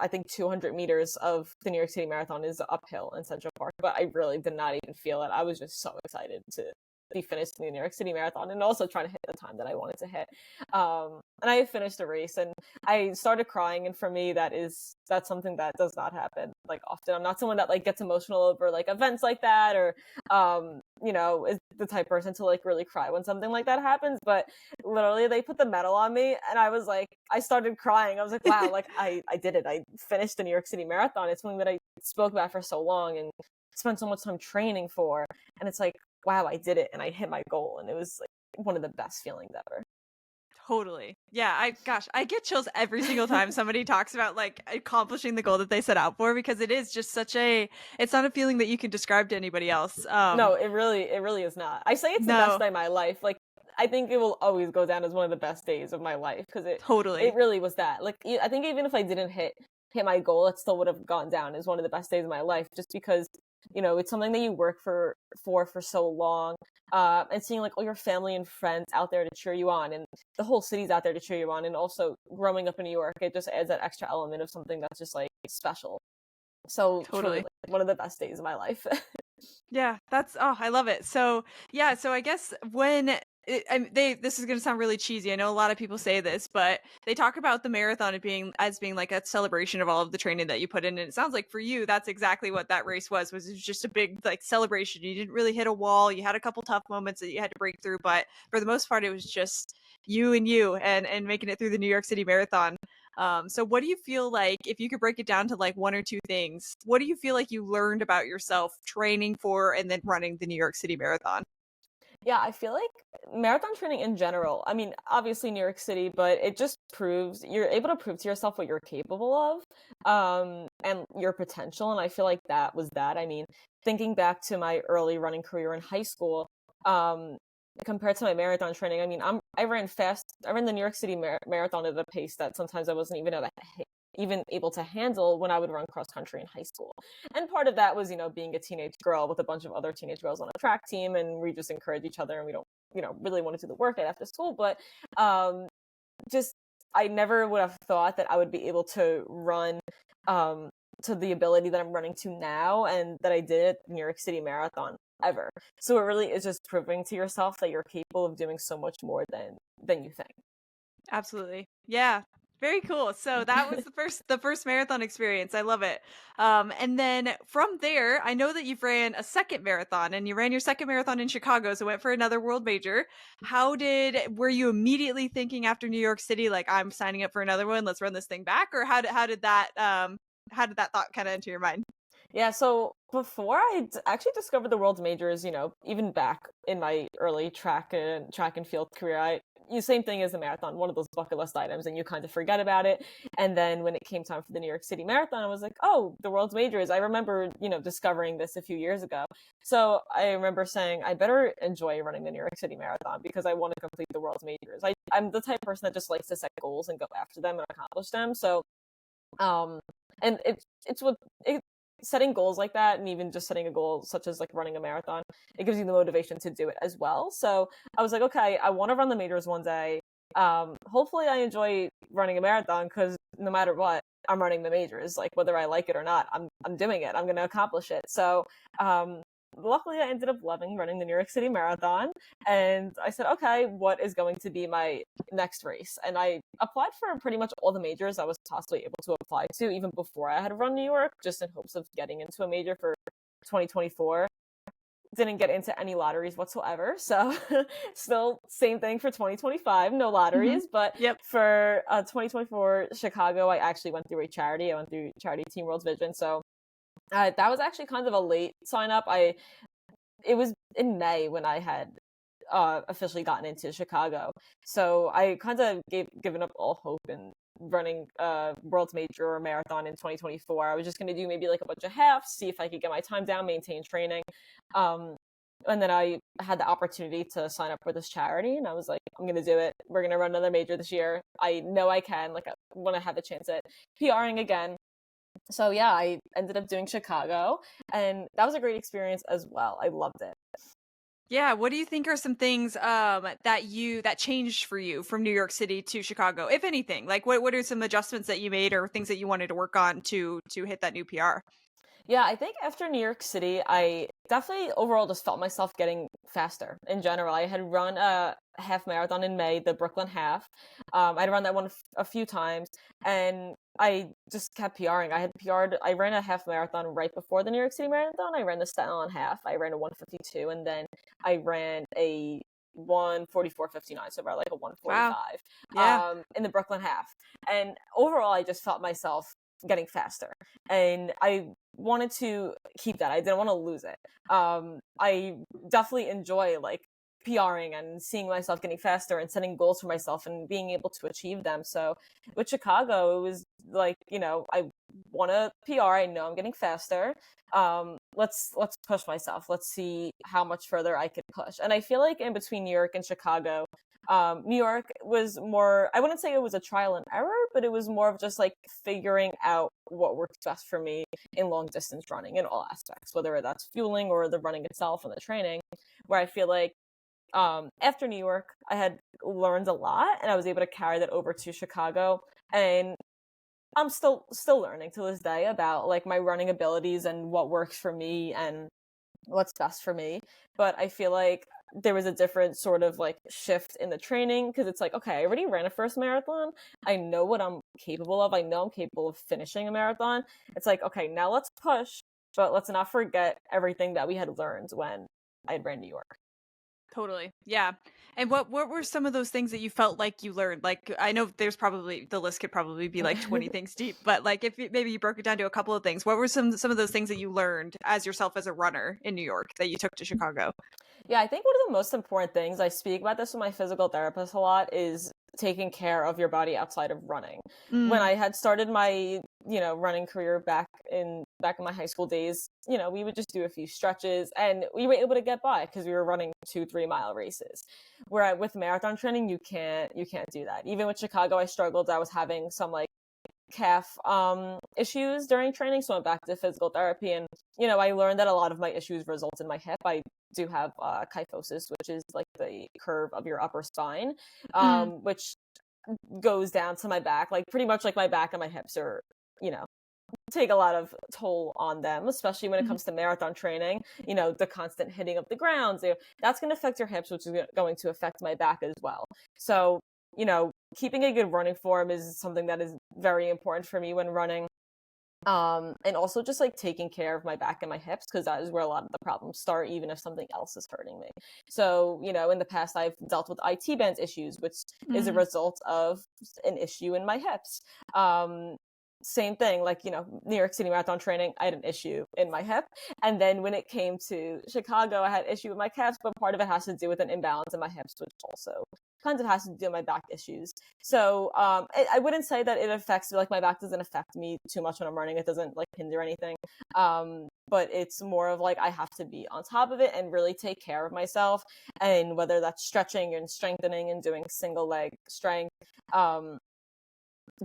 I think 200 meters of the New York City Marathon is uphill in Central Park, but I really did not even feel it. I was just so excited to be finished in the New York City Marathon, and also trying to hit the time that I wanted to hit. And I finished the race, and I started crying. And for me, that's something that does not happen like often. I'm not someone that like gets emotional over like events like that, or is the type of person to like really cry when something like that happens. But literally, they put the medal on me, and I was like, I started crying. I was like, wow, like I did it. I finished the New York City Marathon. It's something that I spoke about for so long and spent so much time training for, and it's like, wow, I did it, and I hit my goal, and it was like one of the best feelings ever. Totally. Yeah, I get chills every single time somebody talks about like accomplishing the goal that they set out for, because it is just such a it's not a feeling that you can describe to anybody else. No, it really is not. I say it's the best No, day of my life. Like, I think it will always go down as one of the best days of my life because it totally. really was that. Like, I think even if I didn't hit my goal, it still would have gone down as one of the best days of my life, just because it's something that you work for so long, and seeing like all your family and friends out there to cheer you on, and the whole city's out there to cheer you on, and also growing up in New York, it just adds that extra element of something that's just like special. So truly, Totally. like, one of the best days of my life. Yeah, that's I love it. So, yeah, so I guess this is going to sound really cheesy. I know a lot of people say this, but they talk about the marathon as being like a celebration of all of the training that you put in, and it sounds like for you that's exactly what that race was it was just a big like celebration. You didn't really hit a wall. You had a couple tough moments that you had to break through, but for the most part it was just you and making it through the New York City Marathon. So what do you feel like, if you could break it down to like one or two things, what do you feel like you learned about yourself training for and then running the New York City Marathon? Yeah, I feel like marathon training in general, I mean, obviously New York City, but it just proves you're able to prove to yourself what you're capable of, and your potential. And I feel like that was that. I mean, thinking back to my early running career in high school, um, compared to my marathon training, I mean, I ran fast. I ran the New York City marathon at a pace that sometimes I wasn't even able to handle when I would run cross country in high school. And part of that was, being a teenage girl with a bunch of other teenage girls on a track team, and we just encourage each other, and we don't, really want to do the workout after school. But um, just I never would have thought that I would be able to run um, to the ability that I'm running to now, and that I did at the New York City Marathon ever. So it really is just proving to yourself that you're capable of doing so much more than you think. Absolutely. Yeah. Very cool. So that was the first marathon experience. I love it. And then from there, I know that you've ran a second marathon, and you ran your second marathon in Chicago, so went for another world major. Were you immediately thinking after New York City, like, I'm signing up for another one, let's run this thing back? Or how did that thought kind of enter your mind? Yeah, so before actually discovered the world's majors, even back in my early track and field career, same thing as the marathon, one of those bucket list items, and you kind of forget about it. And then when it came time for the New York City Marathon, I was like, oh, the world's majors. I remember, discovering this a few years ago. So I remember saying, I better enjoy running the New York City Marathon because I want to complete the world's majors. I'm the type of person that just likes to set goals and go after them and accomplish them. So um and it's what it, setting goals like that, and even just setting a goal such as like running a marathon, it gives you the motivation to do it as well. So I was like, okay, I want to run the majors one day. Hopefully I enjoy running a marathon, because no matter what, I'm running the majors, like whether I like it or not, I'm doing it, I'm going to accomplish it. So um luckily I ended up loving running the New York City Marathon, and I said, okay, what is going to be my next race? And I applied for pretty much all the majors I was possibly able to apply to, even before I had run New York, just in hopes of getting into a major for 2024. Didn't get into any lotteries whatsoever. So still same thing for 2025, no Hmm. lotteries. But Yep. for 2024 Chicago, I actually went through a charity. I went through charity Team World's Vision. So that was actually kind of a late sign up. It was in May when I had officially gotten into Chicago. So I kind of given up all hope in running world's major or marathon in 2024. I was just going to do maybe like a bunch of halves, see if I could get my time down, maintain training. Um, and then I had the opportunity to sign up for this charity, and I was like, I'm going to do it. We're going to run another major this year. I know I can. Like, I want to have a chance at PRing again. So yeah, I ended up doing Chicago, and that was a great experience as well. I loved it. Yeah, what do you think are some things that changed for you from New York City to Chicago, if anything? Like, what are some adjustments that you made or things that you wanted to work on to hit that new PR? Yeah, I think after New York City, I definitely overall just felt myself getting faster in general. I had run a half marathon in May, the Brooklyn half. I'd run that one a few times, and I just kept PRing. I had PR'd, I ran a half marathon right before the New York City Marathon. I ran the Staten Island half. I ran a 1:52, and then I ran a 1:44:59, so about like a Wow. 1:45 Yeah. in the Brooklyn half. And overall, I just felt myself getting faster, and I wanted to keep that. I didn't want to lose it. I definitely enjoy like PRing and seeing myself getting faster and setting goals for myself and being able to achieve them. So with Chicago, it was like, I want to PR. I know I'm getting faster. Let's push myself. Let's see how much further I can push. And I feel like in between New York and Chicago, New York was more, I wouldn't say it was a trial and error, but it was more of just like figuring out what works best for me in long distance running in all aspects, whether that's fueling or the running itself and the training, where I feel like after New York, I had learned a lot and I was able to carry that over to Chicago. And I'm still learning to this day about like my running abilities and what works for me and what's best for me. But I feel like there was a different sort of like shift in the training, because it's like, okay, I already ran a first marathon. I know what I'm capable of. I know I'm capable of finishing a marathon. It's like, okay, now let's push, but let's not forget everything that we had learned when I ran New York. Totally. Yeah. And what were some of those things that you felt like you learned? Like, I know there's probably, the list could probably be like 20 things deep, but like if maybe you broke it down to a couple of things, what were some of those things that you learned as yourself as a runner in New York that you took to Chicago? Yeah, I think one of the most important things, I speak about this with my physical therapist a lot, is taking care of your body outside of running. When Mm, I had started my, running career back in my high school days, we would just do a few stretches and we were able to get by because we were running 2-3 mile races. Where with marathon training, you can't do that. Even with Chicago, I struggled. I was having some like calf issues during training, so I went back to physical therapy, and I learned that a lot of my issues result in my hip. I do have kyphosis, which is like the curve of your upper spine, mm, which goes down to my back. Like pretty much like my back and my hips are, you know, take a lot of toll on them, especially when it mhm. comes to marathon training. The constant hitting of the ground, that's going to affect your hips, which is going to affect my back as well. So, keeping a good running form is something that is very important for me when running. And also just like taking care of my back and my hips, because that is where a lot of the problems start, even if something else is hurting me. So, in the past, I've dealt with IT band issues, which is a Mm, result of an issue in my hips. Um, Same thing, like, New York City marathon training, I had an issue in my hip. And then when it came to Chicago, I had an issue with my calves, but part of it has to do with an imbalance in my hips, which also kind of has to do with my back issues. So I wouldn't say that it affects, like my back doesn't affect me too much when I'm running. It doesn't like hinder anything. But it's more of like I have to be on top of it and really take care of myself. And whether that's stretching and strengthening and doing single leg strength, um,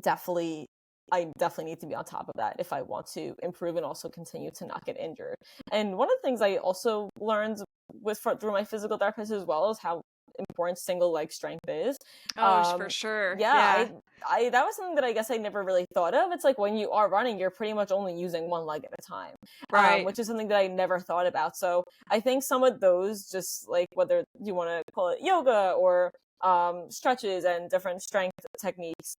definitely I definitely need to be on top of that if I want to improve and also continue to not get injured. And one of the things I also learned through my physical therapist as well is how important single leg strength is. oh, for Um, sure. yeah, Yeah. I that was something that I guess I never really thought of. It's like when you are running, you're pretty much only using one leg at a time, Right. which is something that I never thought about. So I think some of those, just like whether you want to call it yoga or stretches and different strength techniques,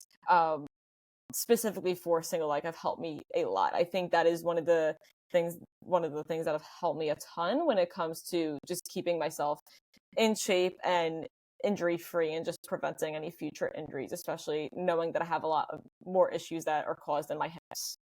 specifically for single leg, have helped me a lot. I think that is one of the things that have helped me a ton when it comes to just keeping myself in shape and injury free and just preventing any future injuries, especially knowing that I have a lot of more issues that are caused in my hips.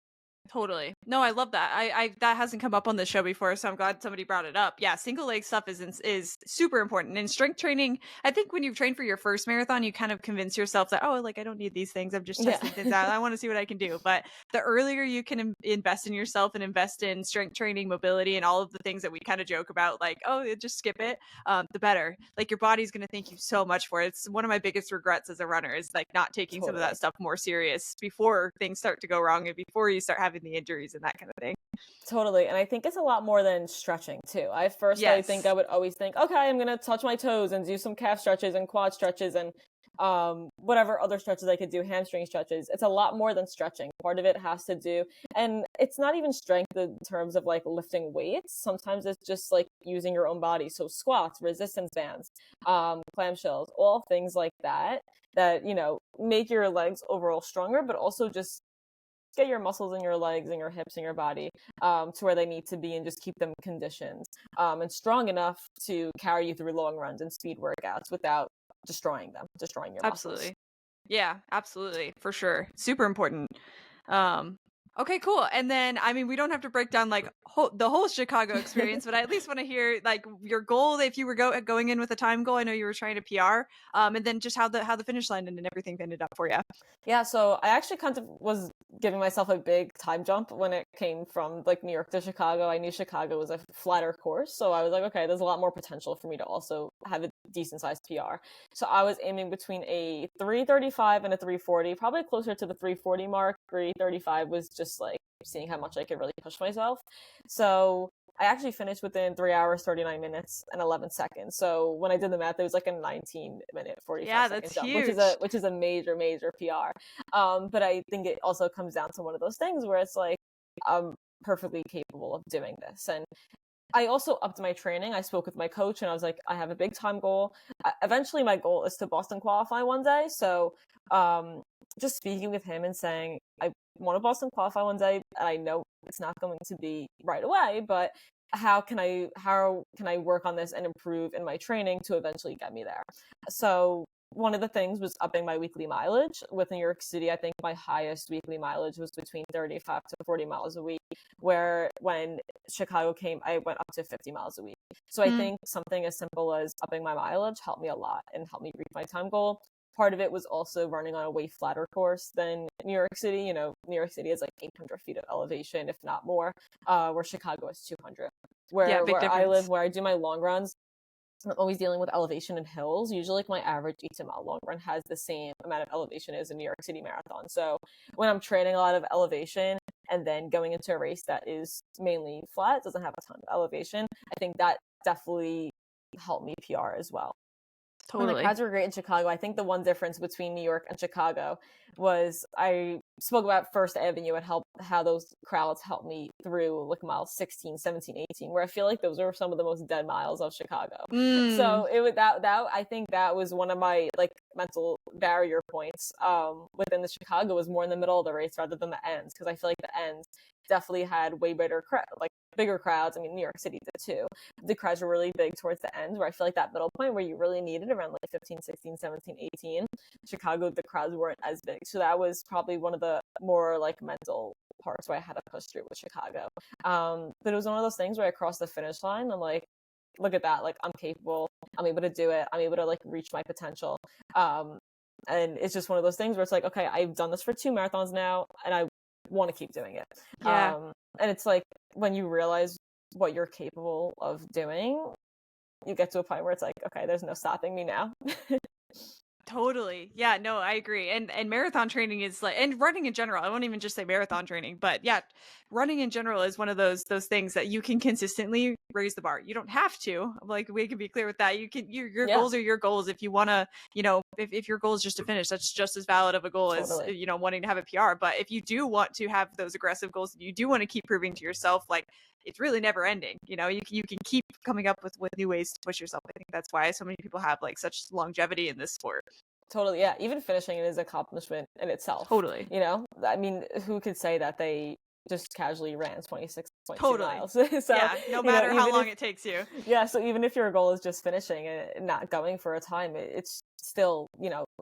Totally. No, I love that. I that hasn't come up on the show before, so I'm glad somebody brought it up. Yeah, single leg stuff is super important. And strength training, I think when you've trained for your first marathon, you kind of convince yourself that, oh, like I don't need these things. I'm just Yeah. testing things out. I want to see what I can do. But the earlier you can invest in yourself and invest in strength training, mobility, and all of the things that we kind of joke about, like, oh, just skip it, the better. Like your body's going to thank you so much for it. It's one of my biggest regrets as a runner is like not taking some of that Totally. stuff more serious before things start to go wrong and before you start having the injuries and that kind of thing. Totally. And I think it's a lot more than stretching too. I think I Yes. would always think, okay, I'm gonna touch my toes and do some calf stretches and quad stretches and whatever other stretches I could do, hamstring stretches. It's a lot more than stretching. Part of it has to do, and it's not even strength in terms of like lifting weights. Sometimes it's just like using your own body. So squats, resistance bands, clamshells, all things like that make your legs overall stronger, but also just get your muscles in your legs and your hips and your body to where they need to be, and just keep them conditioned and strong enough to carry you through long runs and speed workouts without destroying your muscles. Absolutely. Yeah, absolutely. For sure. Super important. Um Okay, cool. And then, I mean, we don't have to break down like the whole Chicago experience, but I at least want to hear like your goal if you were going in with a time goal. I know you were trying to PR, and then just how the finish line and everything ended up for you. Yeah, so I actually kind of was giving myself a big time jump when it came from like New York to Chicago. I knew Chicago was a flatter course, so I was like, okay, there's a lot more potential for me to also have a decent sized PR. So I was aiming between a 3:35 and a 3:40, probably closer to the 3:40 mark. 3:35 was just like seeing how much I could really push myself. So I actually finished within 3 hours, 39 minutes, and 11 seconds. So when I did the math, it was like a 19-minute, 45 Yeah, second that's jump, huge. which is a major, major PR. But I think it also comes down to one of those things where it's like I'm perfectly capable of doing this. And I also upped my training. I spoke with my coach and I was like, I have a big time goal. Eventually, my goal is to Boston qualify one day. So just speaking with him and saying, I want to Boston qualify one day, and I know it's not going to be right away, but how can I work on this and improve in my training to eventually get me there? So one of the things was upping my weekly mileage. With New York City, I think my highest weekly mileage was between 35 to 40 miles a week, where when Chicago came, I went up to 50 miles a week. So I think something as simple as upping my mileage helped me a lot and helped me reach my time goal. Part of it was also running on a way flatter course than New York City. You know, New York City is like 800 feet of elevation, if not more, where Chicago is 200. Yeah, big Where I live, difference. where I do my long runs, I'm always dealing with elevation and hills. Usually, like my average 8 mile long run has the same amount of elevation as a New York City marathon. So when I'm training a lot of elevation and then going into a race that is mainly flat, doesn't have a ton of elevation, I think that definitely helped me PR as well. And the Totally. crowds were great in Chicago. I think the one difference between New York and Chicago was I spoke about First Avenue and how those crowds helped me through like miles 16, 17, 18, where I feel like those were some of the most dead miles of Chicago. Mm. So it was that I think that was one of my like mental barrier points within the Chicago was more in the middle of the race rather than the ends, because I feel like the ends definitely had way better bigger crowds. I mean, New York City did too. The crowds were really big towards the end, where I feel like that middle point where you really needed around like 15, 16, 17, 18. Chicago, the crowds weren't as big. So that was probably one of the more like mental parts where I had to push through with Chicago. But it was one of those things where I crossed the finish line. I'm like, look at that. Like, I'm capable. I'm able to do it. I'm able to like reach my potential. And it's just one of those things where it's like, okay, I've done this for 2 marathons now and I want to keep doing it. Yeah. And it's like when you realize what you're capable of doing, you get to a point where it's like, okay, there's no stopping me now. Totally. Yeah, no, I agree. And marathon training is like, and running in general. I won't even just say marathon training, but yeah, running in general is one of those things that you can consistently raise the bar. You don't have to. Like we can be clear with that. You can your Yeah, goals are your goals. If you want to, if your goal is just to finish, that's just as valid of a goal as, totally. wanting to have a PR. But if you do want to have those aggressive goals, you do want to keep proving to yourself like it's really never ending. You can keep coming up with new ways to push yourself. I think that's why so many people have like such longevity in this sport. Totally. Yeah. Even finishing it is an accomplishment in itself. Totally. You know, I mean, who could say that they just casually ran 26.2 Totally. miles? So, Yeah, no matter how even long if, it takes you. yeah, so even if your goal is just finishing and not going for a time, it's still,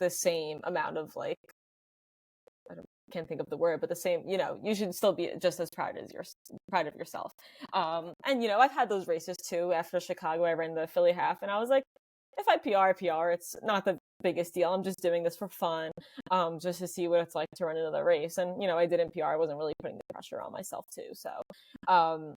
the same amount of like, can't think of the word, but the same, you should still be just as proud of yourself. And I've had those races too. After Chicago, I ran the Philly half, and I was like, if I PR, it's not the biggest deal. I'm just doing this for fun, just to see what it's like to run another race. And I didn't PR. I wasn't really putting the pressure on myself too. So, um,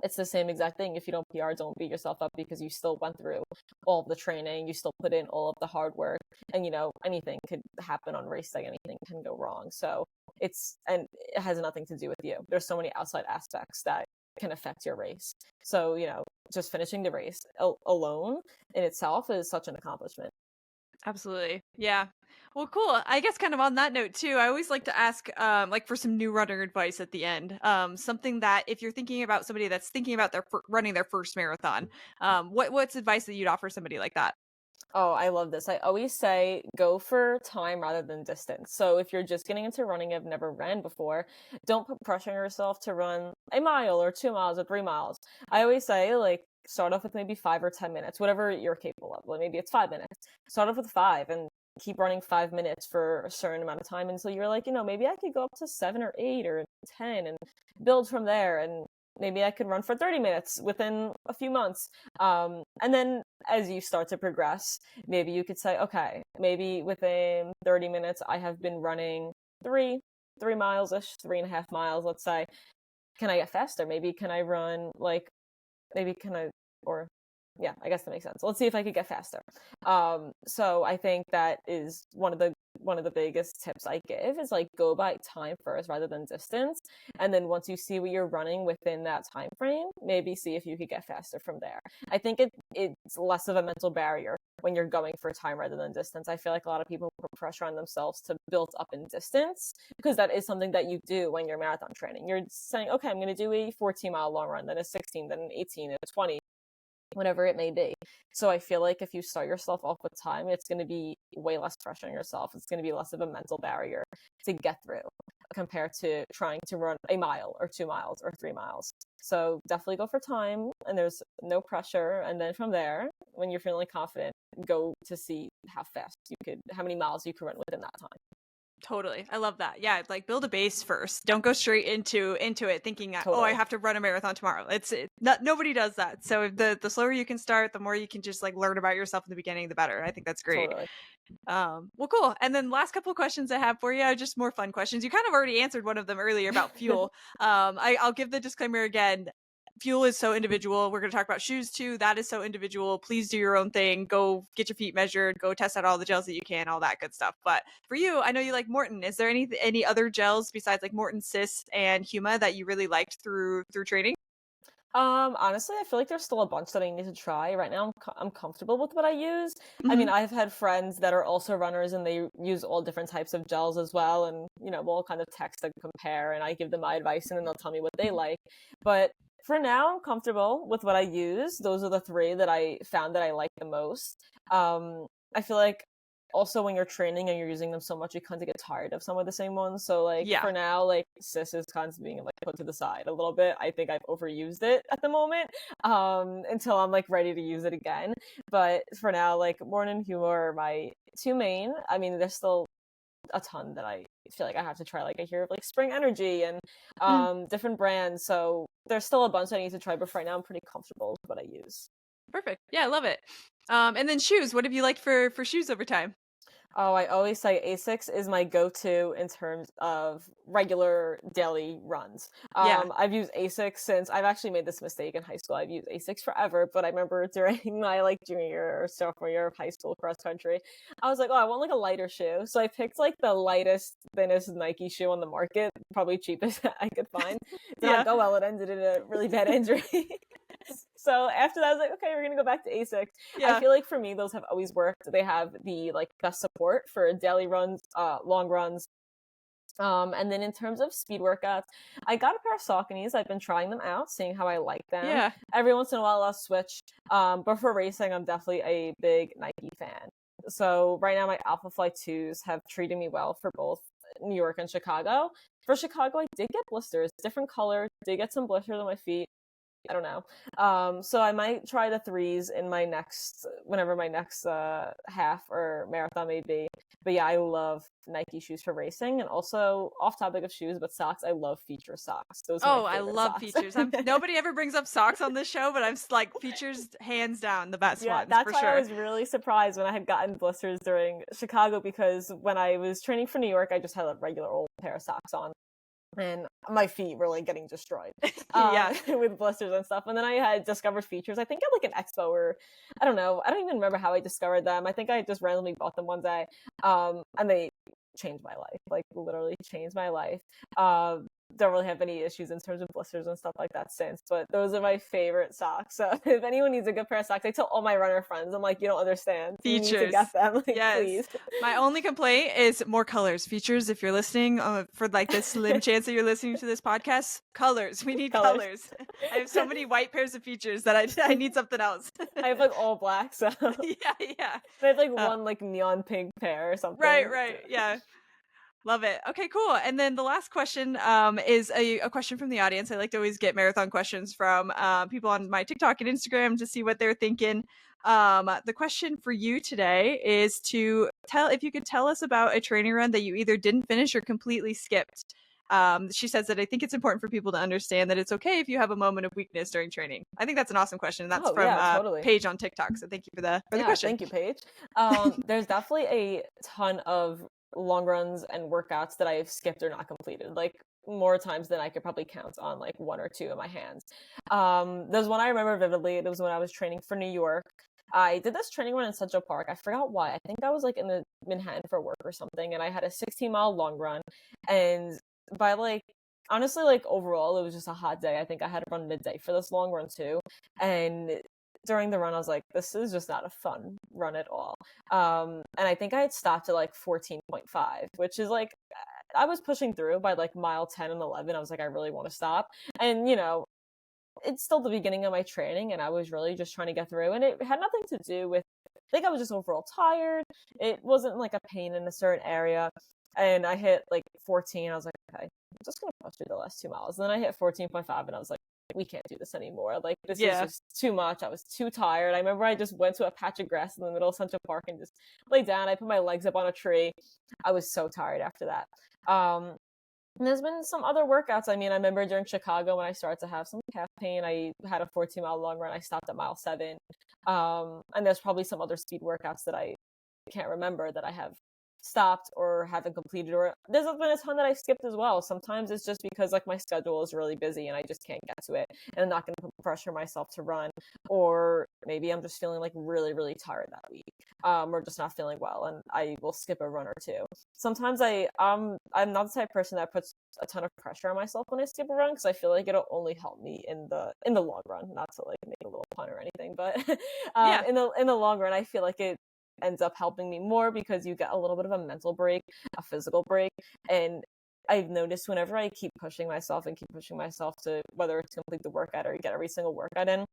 it's the same exact thing. If you don't PR, don't beat yourself up because you still went through all of the training, you still put in all of the hard work, and anything could happen on race day, anything can go wrong. So it has nothing to do with you. There's so many outside aspects that can affect your race. So, just finishing the race alone in itself is such an accomplishment. Absolutely. Yeah. Well, cool. I guess kind of on that note too, I always like to ask like for some new runner advice at the end. Something that if you're thinking about somebody that's thinking about running their first marathon, what's advice that you'd offer somebody like that? Oh, I love this. I always say go for time rather than distance. So if you're just getting into running, I've never ran before, don't put pressure on yourself to run a mile or 2 miles or 3 miles. I always say like start off with maybe 5 or 10 minutes, whatever you're capable of. Like maybe it's 5 minutes. Start off with 5 and keep running 5 minutes for a certain amount of time until you're like, maybe I could go up to 7 or 8 or 10 and build from there. And maybe I could run for 30 minutes within a few months. And then as you start to progress, maybe you could say, okay, maybe within 30 minutes, I have been running 3 miles-ish, 3.5 miles, let's say. Can I get faster? Maybe can I run yeah, I guess that makes sense. Let's see if I could get faster. So I think that is one of the biggest tips I give is like go by time first rather than distance. And then once you see what you're running within that time frame, maybe see if you could get faster from there. I think it's less of a mental barrier when you're going for time rather than distance. I feel like a lot of people put pressure on themselves to build up in distance because that is something that you do when you're marathon training. You're saying, okay, I'm going to do a 14-mile long run, then a 16, then an 18, and a 20. Whatever it may be. So I feel like if you start yourself off with time, it's going to be way less pressure on yourself. It's going to be less of a mental barrier to get through compared to trying to run a mile or 2 miles or 3 miles. So definitely go for time and there's no pressure. And then from there, when you're feeling confident, go to see how many miles you can run within that time. Totally. I love that. Yeah, like build a base first. Don't go straight into it thinking, Totally. oh, I have to run a marathon tomorrow. Nobody does that. So the slower you can start, the more you can just like learn about yourself in the beginning, the better. I think that's great. Totally. Well, cool. And then last couple of questions I have for you are just more fun questions. You kind of already answered one of them earlier about fuel. I'll give the disclaimer again. Fuel is so individual. We're going to talk about shoes too. That is so individual. Please do your own thing. Go get your feet measured. Go test out all the gels that you can, all that good stuff. But for you, I know you like Morton. Is there any other gels besides like Morton Cis and Huma that you really liked through training? Honestly, I feel like there's still a bunch that I need to try. Right now, I'm comfortable with what I use. I mean, I've had friends that are also runners and they use all different types of gels as well. And, we'll kind of text and compare and I give them my advice and then they'll tell me what they like. But for now, I'm comfortable with what I use. Those are the 3 that I found that I like the most. I feel like also when you're training and you're using them so much, you kind of get tired of some of the same ones. So for now, Cis is kind of being put to the side a little bit. I think I've overused it at the moment until I'm ready to use it again. But for now, Morton and Huma are my 2 main. I mean, there's still a ton that I feel like I have to try. I hear of Spring Energy and different brands. So there's still a bunch I need to try, but right now I'm pretty comfortable with what I use. Perfect. Yeah, I love it. And then shoes. What have you liked for shoes over time? Oh, I always say Asics is my go-to in terms of regular daily runs. I've used Asics since I've actually made this mistake in high school. I've used Asics forever, but I remember during my junior or sophomore year of high school cross country, I was like, oh, I want a lighter shoe. So I picked the lightest, thinnest Nike shoe on the market, probably cheapest I could find. Did not go well. It ended in a really bad injury. So after that, I was like, okay, we're going to go back to Asics. Yeah. I feel like for me, those have always worked. They have the best support for daily runs, long runs. And then in terms of speed workouts, I got a pair of Sauconys. I've been trying them out, seeing how I like them. Yeah. Every once in a while I'll switch. But for racing, I'm definitely a big Nike fan. So right now my Alpha Fly 2s have treated me well for both New York and Chicago. For Chicago, I did get blisters, different color, did get some blisters on my feet. I don't know. So I might try the 3s in whenever my next half or marathon may be. But yeah, I love Nike shoes for racing. And also, off topic of shoes, but socks, I love Feature socks. Those are my favorite love socks. Features. Nobody ever brings up socks on this show, but I'm Features hands down the best ones. That's for why sure. I was really surprised when I had gotten blisters during Chicago, because when I was training for New York, I just had a regular old pair of socks on. And my feet were getting destroyed with blisters and stuff. And then I had discovered Features, I think at an expo, or I don't know. I don't even remember how I discovered them. I think I just randomly bought them one day. And they changed my life, literally changed my life. Don't really have any issues in terms of blisters and stuff like that since, but those are my favorite socks. So if anyone needs a good pair of socks, I tell all my runner friends, I'm you don't understand. Features. You need to get them. Yes. Please. My only complaint is more colors. Features, if you're listening, for the slim chance that you're listening to this podcast, colors. We need colors. I have so many white pairs of Features that I need something else. I have all black, so yeah. I have one neon pink pair or something. Right, yeah. Love it. Okay, cool. And then the last question is a question from the audience. I like to always get marathon questions from people on my TikTok and Instagram to see what they're thinking. The question for you today is to tell if you could tell us about a training run that you either didn't finish or completely skipped. She says that I think it's important for people to understand that it's okay if you have a moment of weakness during training. I think that's an awesome question. And that's Oh from yeah, totally. Paige on TikTok. So thank you for the Yeah, question. thank you, Paige. There's definitely a ton of long runs and workouts that I've skipped or not completed, like more times than I could probably count on like one or two in my hands. There's one I remember vividly. It was when I was training for New York. I did this training run in Central Park. I forgot why. I think I was like in the Manhattan for work or something, and I had a 16-mile long run. And by like honestly, like overall, it was just a hot day. I think I had to run midday for this long run too, and during the run, I was like, this is just not a fun run at all. And I think I had stopped at like 14.5, which is like, I was pushing through by like mile 10 and 11. I was like, I really want to stop. And, it's still the beginning of my training, and I was really just trying to get through. And it had nothing to do with, I think I was just overall tired. It wasn't like a pain in a certain area. And I hit like 14. I was like, okay, I'm just going to push through the last 2 miles. And then I hit 14.5, and I was like, we can't do this anymore. Like, this is just too much. I was too tired. I remember I just went to a patch of grass in the middle of Central Park and just laid down. I put my legs up on a tree. I was so tired after that. And there's been some other workouts. I mean, I remember during Chicago when I started to have some calf pain, I had a 14-mile long run. I stopped at mile 7. And there's probably some other speed workouts that I can't remember that I have stopped or haven't completed, or there's been a ton that I've skipped as well. Sometimes it's just because like my schedule is really busy and I just can't get to it, and I'm not going to pressure myself to run, or maybe I'm just feeling like really, really tired that week, or just not feeling well, and I will skip a run or two. Sometimes I'm not the type of person that puts a ton of pressure on myself when I skip a run, because I feel like it'll only help me in the long run. Not to like make a little pun or anything, but in the long run, I feel like it ends up helping me more because you get a little bit of a mental break, a physical break. And I've noticed whenever I keep pushing myself to whether it's complete the workout or get every single workout in,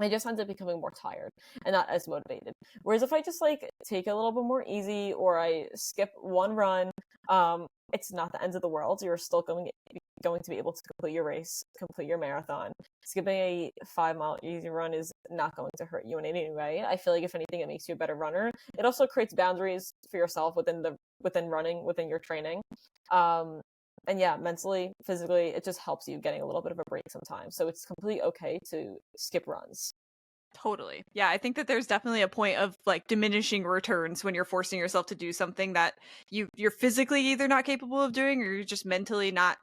I just end up becoming more tired and not as motivated. Whereas if I just like take it a little bit more easy, or I skip one run, it's not the end of the world. You're still going to be able to complete your race, complete your marathon. Skipping a 5-mile easy run is not going to hurt you in any way. I feel like if anything, it makes you a better runner. It also creates boundaries for yourself within running, within your training. And yeah, mentally, physically, it just helps you getting a little bit of a break sometimes. So it's completely okay to skip runs. Totally. Yeah, I think that there's definitely a point of like diminishing returns when you're forcing yourself to do something that you're physically either not capable of doing, or you're just mentally not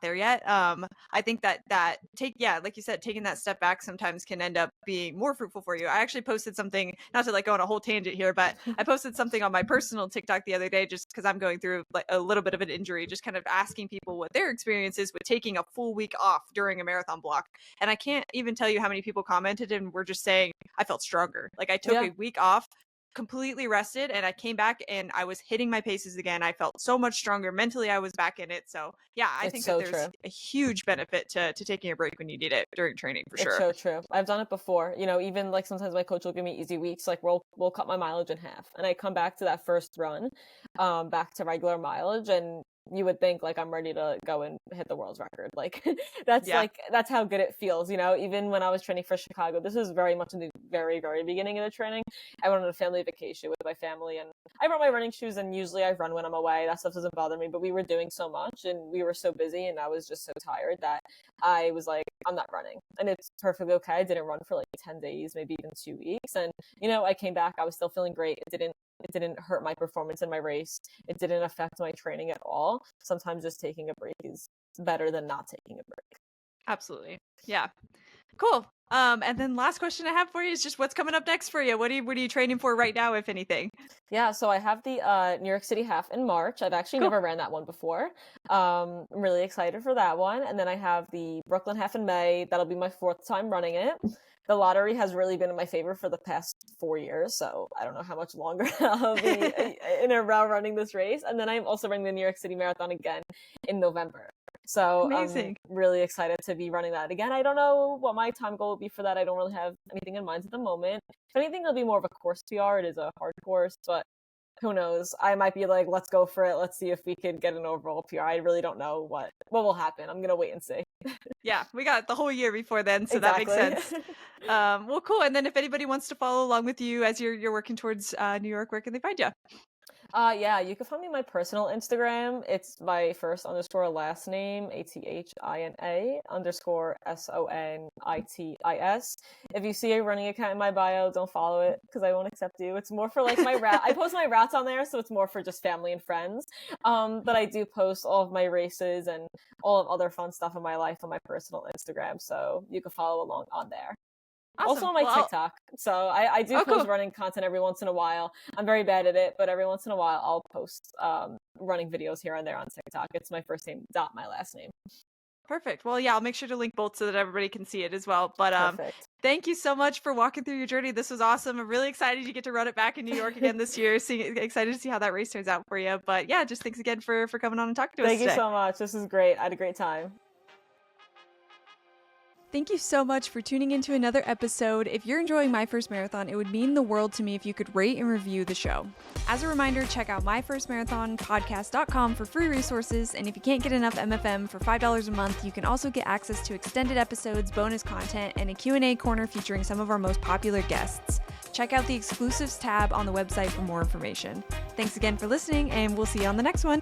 there yet. I think that like you said, taking that step back sometimes can end up being more fruitful for you. I actually posted something, not to like go on a whole tangent here, but I posted something on my personal TikTok the other day just because I'm going through like a little bit of an injury, just kind of asking people what their experience is with taking a full week off during a marathon block. And I can't even tell you how many people commented and were just saying I felt stronger. Like I took a week off, completely rested, and I came back and I was hitting my paces again. I felt so much stronger mentally. I was back in it. So yeah, I think that there's a huge benefit to taking a break when you need it during training, for sure. It's so true. I've done it before. Even like sometimes my coach will give me easy weeks, like we'll cut my mileage in half, and I come back to that first run, back to regular mileage, and you would think like I'm ready to go and hit the world's record. Like that's how good it feels. Even when I was training for Chicago, this was very much in the very, very beginning of the training. I went on a family vacation with my family, and I brought my running shoes, and usually I run when I'm away. That stuff doesn't bother me, but we were doing so much and we were so busy, and I was just so tired that I was like, I'm not running. And it's perfectly okay. I didn't run for like 10 days, maybe even 2 weeks. And, I came back, I was still feeling great. It didn't hurt my performance in my race. It didn't affect my training at all. Sometimes just taking a break is better than not taking a break. Absolutely. Yeah. Cool. And then last question I have for you is just what's coming up next for you? What are you training for right now, if anything? Yeah, so I have the New York City half in March. I've actually never ran that one before. I'm really excited for that one. And then I have the Brooklyn half in May. That'll be my 4th time running it. The lottery has really been in my favor for the past 4 years, so I don't know how much longer I'll be in a row running this race. And then I'm also running the New York City Marathon again in November. So amazing. I'm really excited to be running that again. I don't know what my time goal will be for that. I don't really have anything in mind at the moment. If anything, it'll be more of a course PR. It is a hard course, but who knows? I might be like, let's go for it. Let's see if we could get an overall PR. I really don't know what will happen. I'm gonna wait and see. Yeah, we got the whole year before then, so Exactly. that makes sense. Well, cool. And then if anybody wants to follow along with you as you're working towards New York, where can they find you? Yeah, you can find me on my personal Instagram. It's my first underscore last name, ATHINA underscore SONITIS. If you see a running account in my bio, don't follow it because I won't accept you. It's more for like my I post my routes on there, so it's more for just family and friends. But I do post all of my races and all of other fun stuff in my life on my personal Instagram, so you can follow along on there. Awesome. Also on my TikTok. So I do post running content every once in a while. I'm very bad at it, but every once in a while I'll post running videos here and there on TikTok. It's my first name dot my last name. Perfect. Well, yeah, I'll make sure to link both so that everybody can see it as well. But Perfect. Thank you so much for walking through your journey. This was awesome. I'm really excited you get to run it back in New York again this year. Excited to see how that race turns out for you. But yeah, just thanks again for coming on and talking to us today. Thank you so much. This is great. I had a great time. Thank you so much for tuning into another episode. If you're enjoying My First Marathon, it would mean the world to me if you could rate and review the show. As a reminder, check out myfirstmarathonpodcast.com for free resources, and if you can't get enough MFM for $5 a month, you can also get access to extended episodes, bonus content, and a Q&A corner featuring some of our most popular guests. Check out the exclusives tab on the website for more information. Thanks again for listening, and we'll see you on the next one.